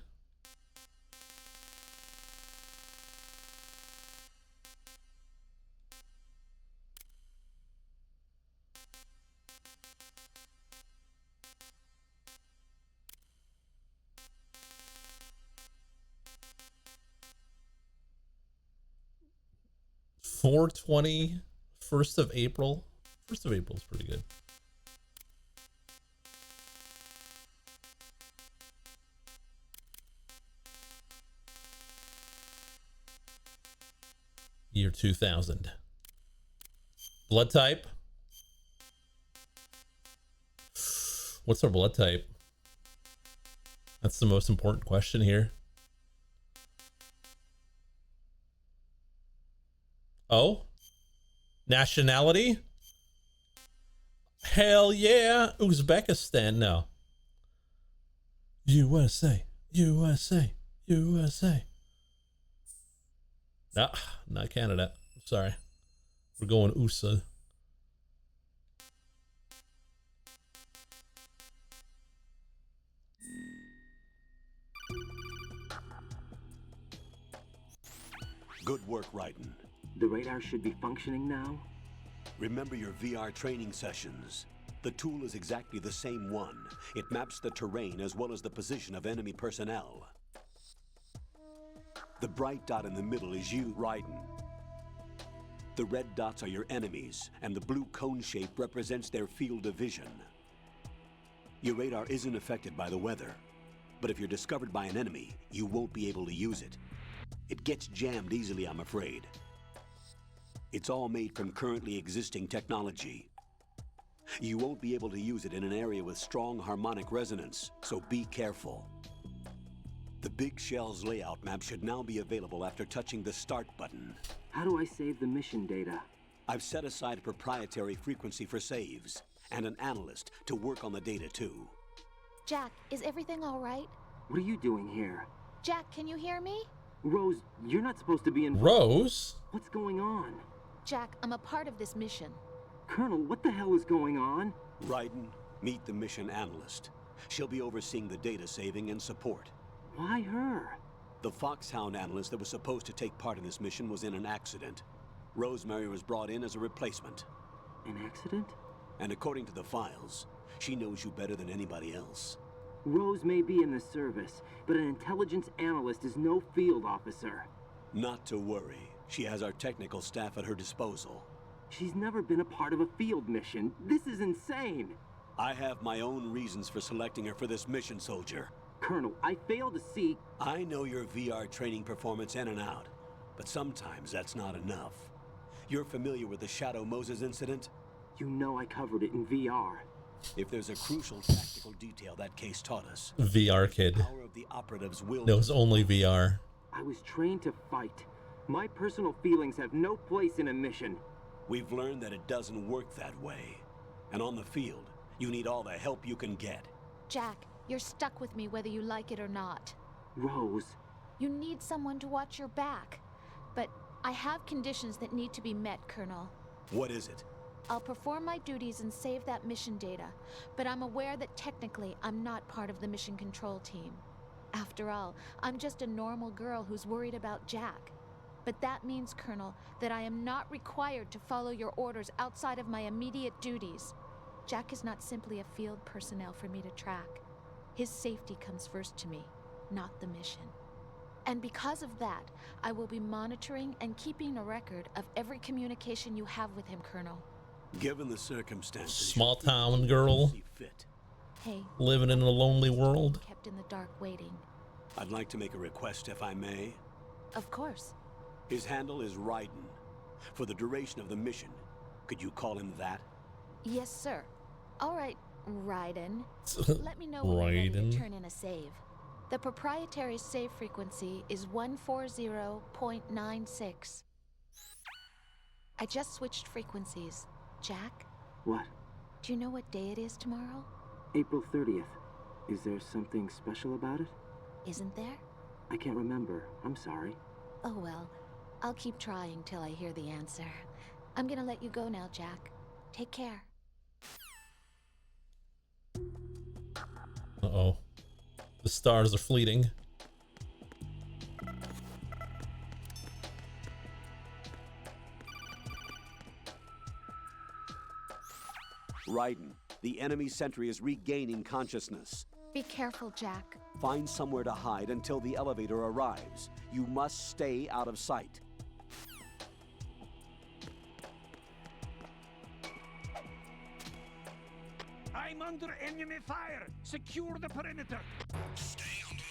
4/20, 1st of April. 1st of April is pretty good. Year 2000. Blood type. What's our blood type? That's the most important question here. Oh? Nationality? Hell yeah. Uzbekistan. No. USA. USA. USA. No, not Canada. Sorry. We're going USA. Good work, Raiden. The radar should be functioning now? Remember your VR training sessions. The tool is exactly the same one. It maps the terrain as well as the position of enemy personnel. The bright dot in the middle is you, Raiden. The red dots are your enemies, and the blue cone shape represents their field of vision. Your radar isn't affected by the weather, but if you're discovered by an enemy, you won't be able to use it. It gets jammed easily, I'm afraid. It's all made from currently existing technology. You won't be able to use it in an area with strong harmonic resonance, so be careful. The Big Shell's layout map should now be available after touching the Start button. How do I save the mission data? I've set aside a proprietary frequency for saves, and an analyst to work on the data too. Jack, is everything all right? What are you doing here? Jack, can you hear me? Rose, you're not supposed to be in... Rose? What's going on? Jack, I'm a part of this mission. Colonel, what the hell is going on? Raiden, meet the mission analyst. She'll be overseeing the data saving and support. Why her? The Foxhound analyst that was supposed to take part in this mission was in an accident. Rosemary was brought in as a replacement. An accident? And according to the files, she knows you better than anybody else. Rose may be in the service, but an intelligence analyst is no field officer. Not to worry. She has our technical staff at her disposal. She's never been a part of a field mission. This is insane. I have my own reasons for selecting her for this mission, soldier. Colonel, I fail to see... I know your VR training performance in and out, but sometimes that's not enough. You're familiar with the Shadow Moses incident? You know I covered it in VR. If there's a crucial tactical detail that case taught us, VR kid. The power of the operatives will... Knows only VR. I was trained to fight. My personal feelings have no place in a mission. We've learned that it doesn't work that way. And on the field, you need all the help you can get. Jack, you're stuck with me whether you like it or not. Rose. You need someone to watch your back. But I have conditions that need to be met, Colonel. What is it? I'll perform my duties and save that mission data, but I'm aware that technically I'm not part of the mission control team. After all, I'm just a normal girl who's worried about Jack. But that means, Colonel, that I am not required to follow your orders outside of my immediate duties. Jack is not simply a field personnel for me to track. His safety comes first to me, not the mission. And because of that, I will be monitoring and keeping a record of every communication you have with him, Colonel. Given the circumstances... Small town girl. Hey. Living in a lonely world. Kept in the dark waiting. I'd like to make a request, if I may. Of course. His handle is Raiden. For the duration of the mission, could you call him that? Yes, sir. All right, Raiden. Let me know when you're ready to turn in a save. The proprietary save frequency is 140.96. I just switched frequencies. Jack? What? Do you know what day it is tomorrow? April 30th. Is there something special about it? Isn't there? I can't remember. I'm sorry. Oh well. I'll keep trying till I hear the answer. I'm gonna let you go now, Jack. Take care. Uh-oh. The stars are fleeting. Raiden, the enemy sentry is regaining consciousness. Be careful, Jack. Find somewhere to hide until the elevator arrives. You must stay out of sight. under enemy fire. Secure the perimeter. Stay on the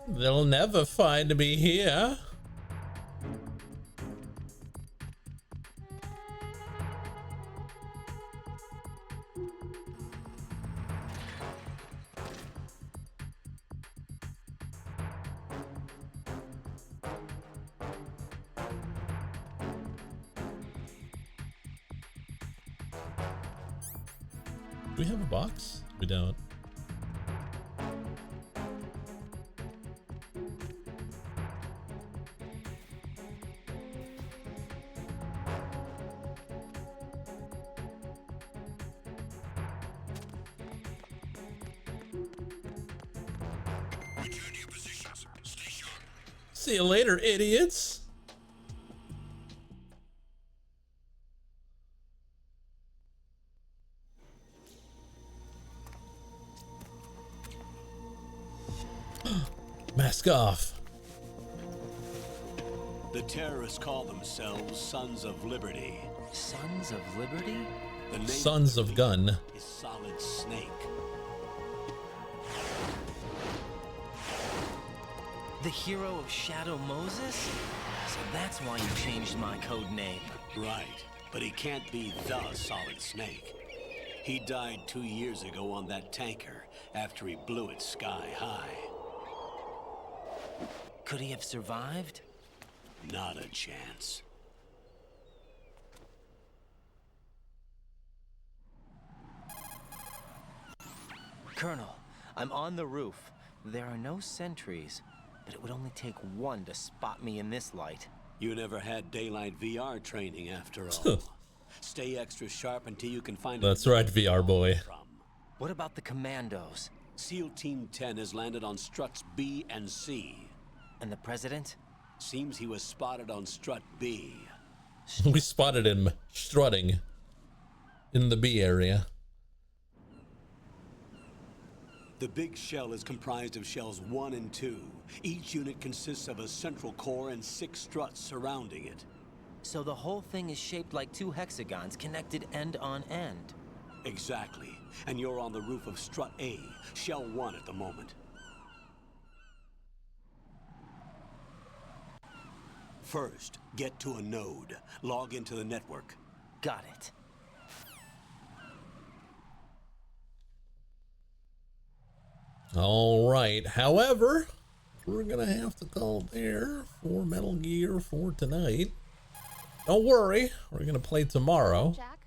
lookout. They'll never find me here. Do we have a box? We don't. Return to your positions. Stay sharp. See you later, idiots. Mask off. The terrorists call themselves Sons of Liberty. Sons of Liberty? The name Sons of Gun. is Solid Snake. The hero of Shadow Moses? So that's why you changed my code name. Right, but he can't be the Solid Snake. He died 2 years ago on that tanker after he blew it sky high. Could he have survived? Not a chance. Colonel, I'm on the roof. There are no sentries, but it would only take one to spot me in this light. You never had daylight VR training after all. Stay extra sharp until you can find That's right, VR boy. What about the commandos? SEAL Team 10 has landed on struts B and C. And the president? Seems he was spotted on strut B. We spotted him strutting in the B area. The big shell is comprised of shells 1 and 2. Each unit consists of a central core and 6 struts surrounding it. So the whole thing is shaped like 2 hexagons connected end on end. Exactly. And you're on the roof of strut A, shell 1 at the moment. First, get to a node. Log into the network. Got it. All right. However, we're gonna have to call it there for Metal Gear for tonight. Don't worry, we're gonna play tomorrow Jack?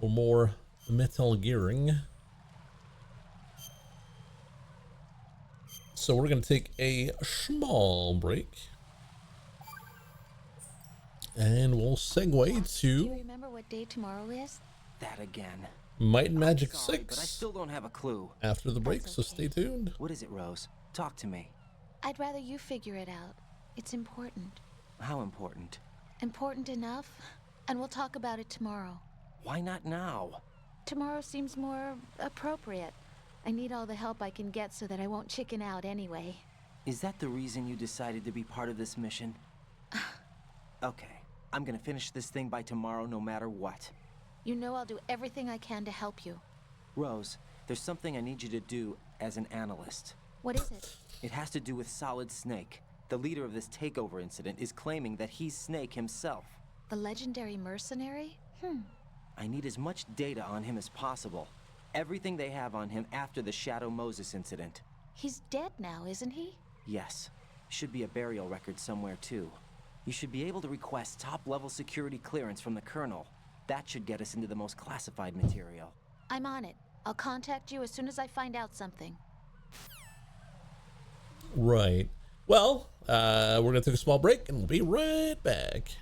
for more Metal Gearing. So we're gonna take a small break, and we'll segue Do you to remember what day tomorrow is? That again. Might and Magic Sorry, 6 but I still don't have a clue. after the break, so stay tuned. What is it, Rose? Talk to me. I'd rather you figure it out. It's important. How important? Important enough, and we'll talk about it tomorrow. Why not now? Tomorrow seems more appropriate. I need all the help I can get so that I won't chicken out anyway. Is that the reason you decided to be part of this mission? Okay, I'm gonna finish this thing by tomorrow no matter what. You know I'll do everything I can to help you. Rose, there's something I need you to do as an analyst. What is it? It has to do with Solid Snake. The leader of this takeover incident is claiming that he's Snake himself. The legendary mercenary? I need as much data on him as possible. Everything they have on him after the Shadow Moses incident. He's dead now, isn't he? Yes. Should be a burial record somewhere too. You should be able to request top-level security clearance from the Colonel. That should get us into the most classified material. I'm on it. I'll contact you as soon as I find out something. Right. Well, we're gonna take a small break, and we'll be right back.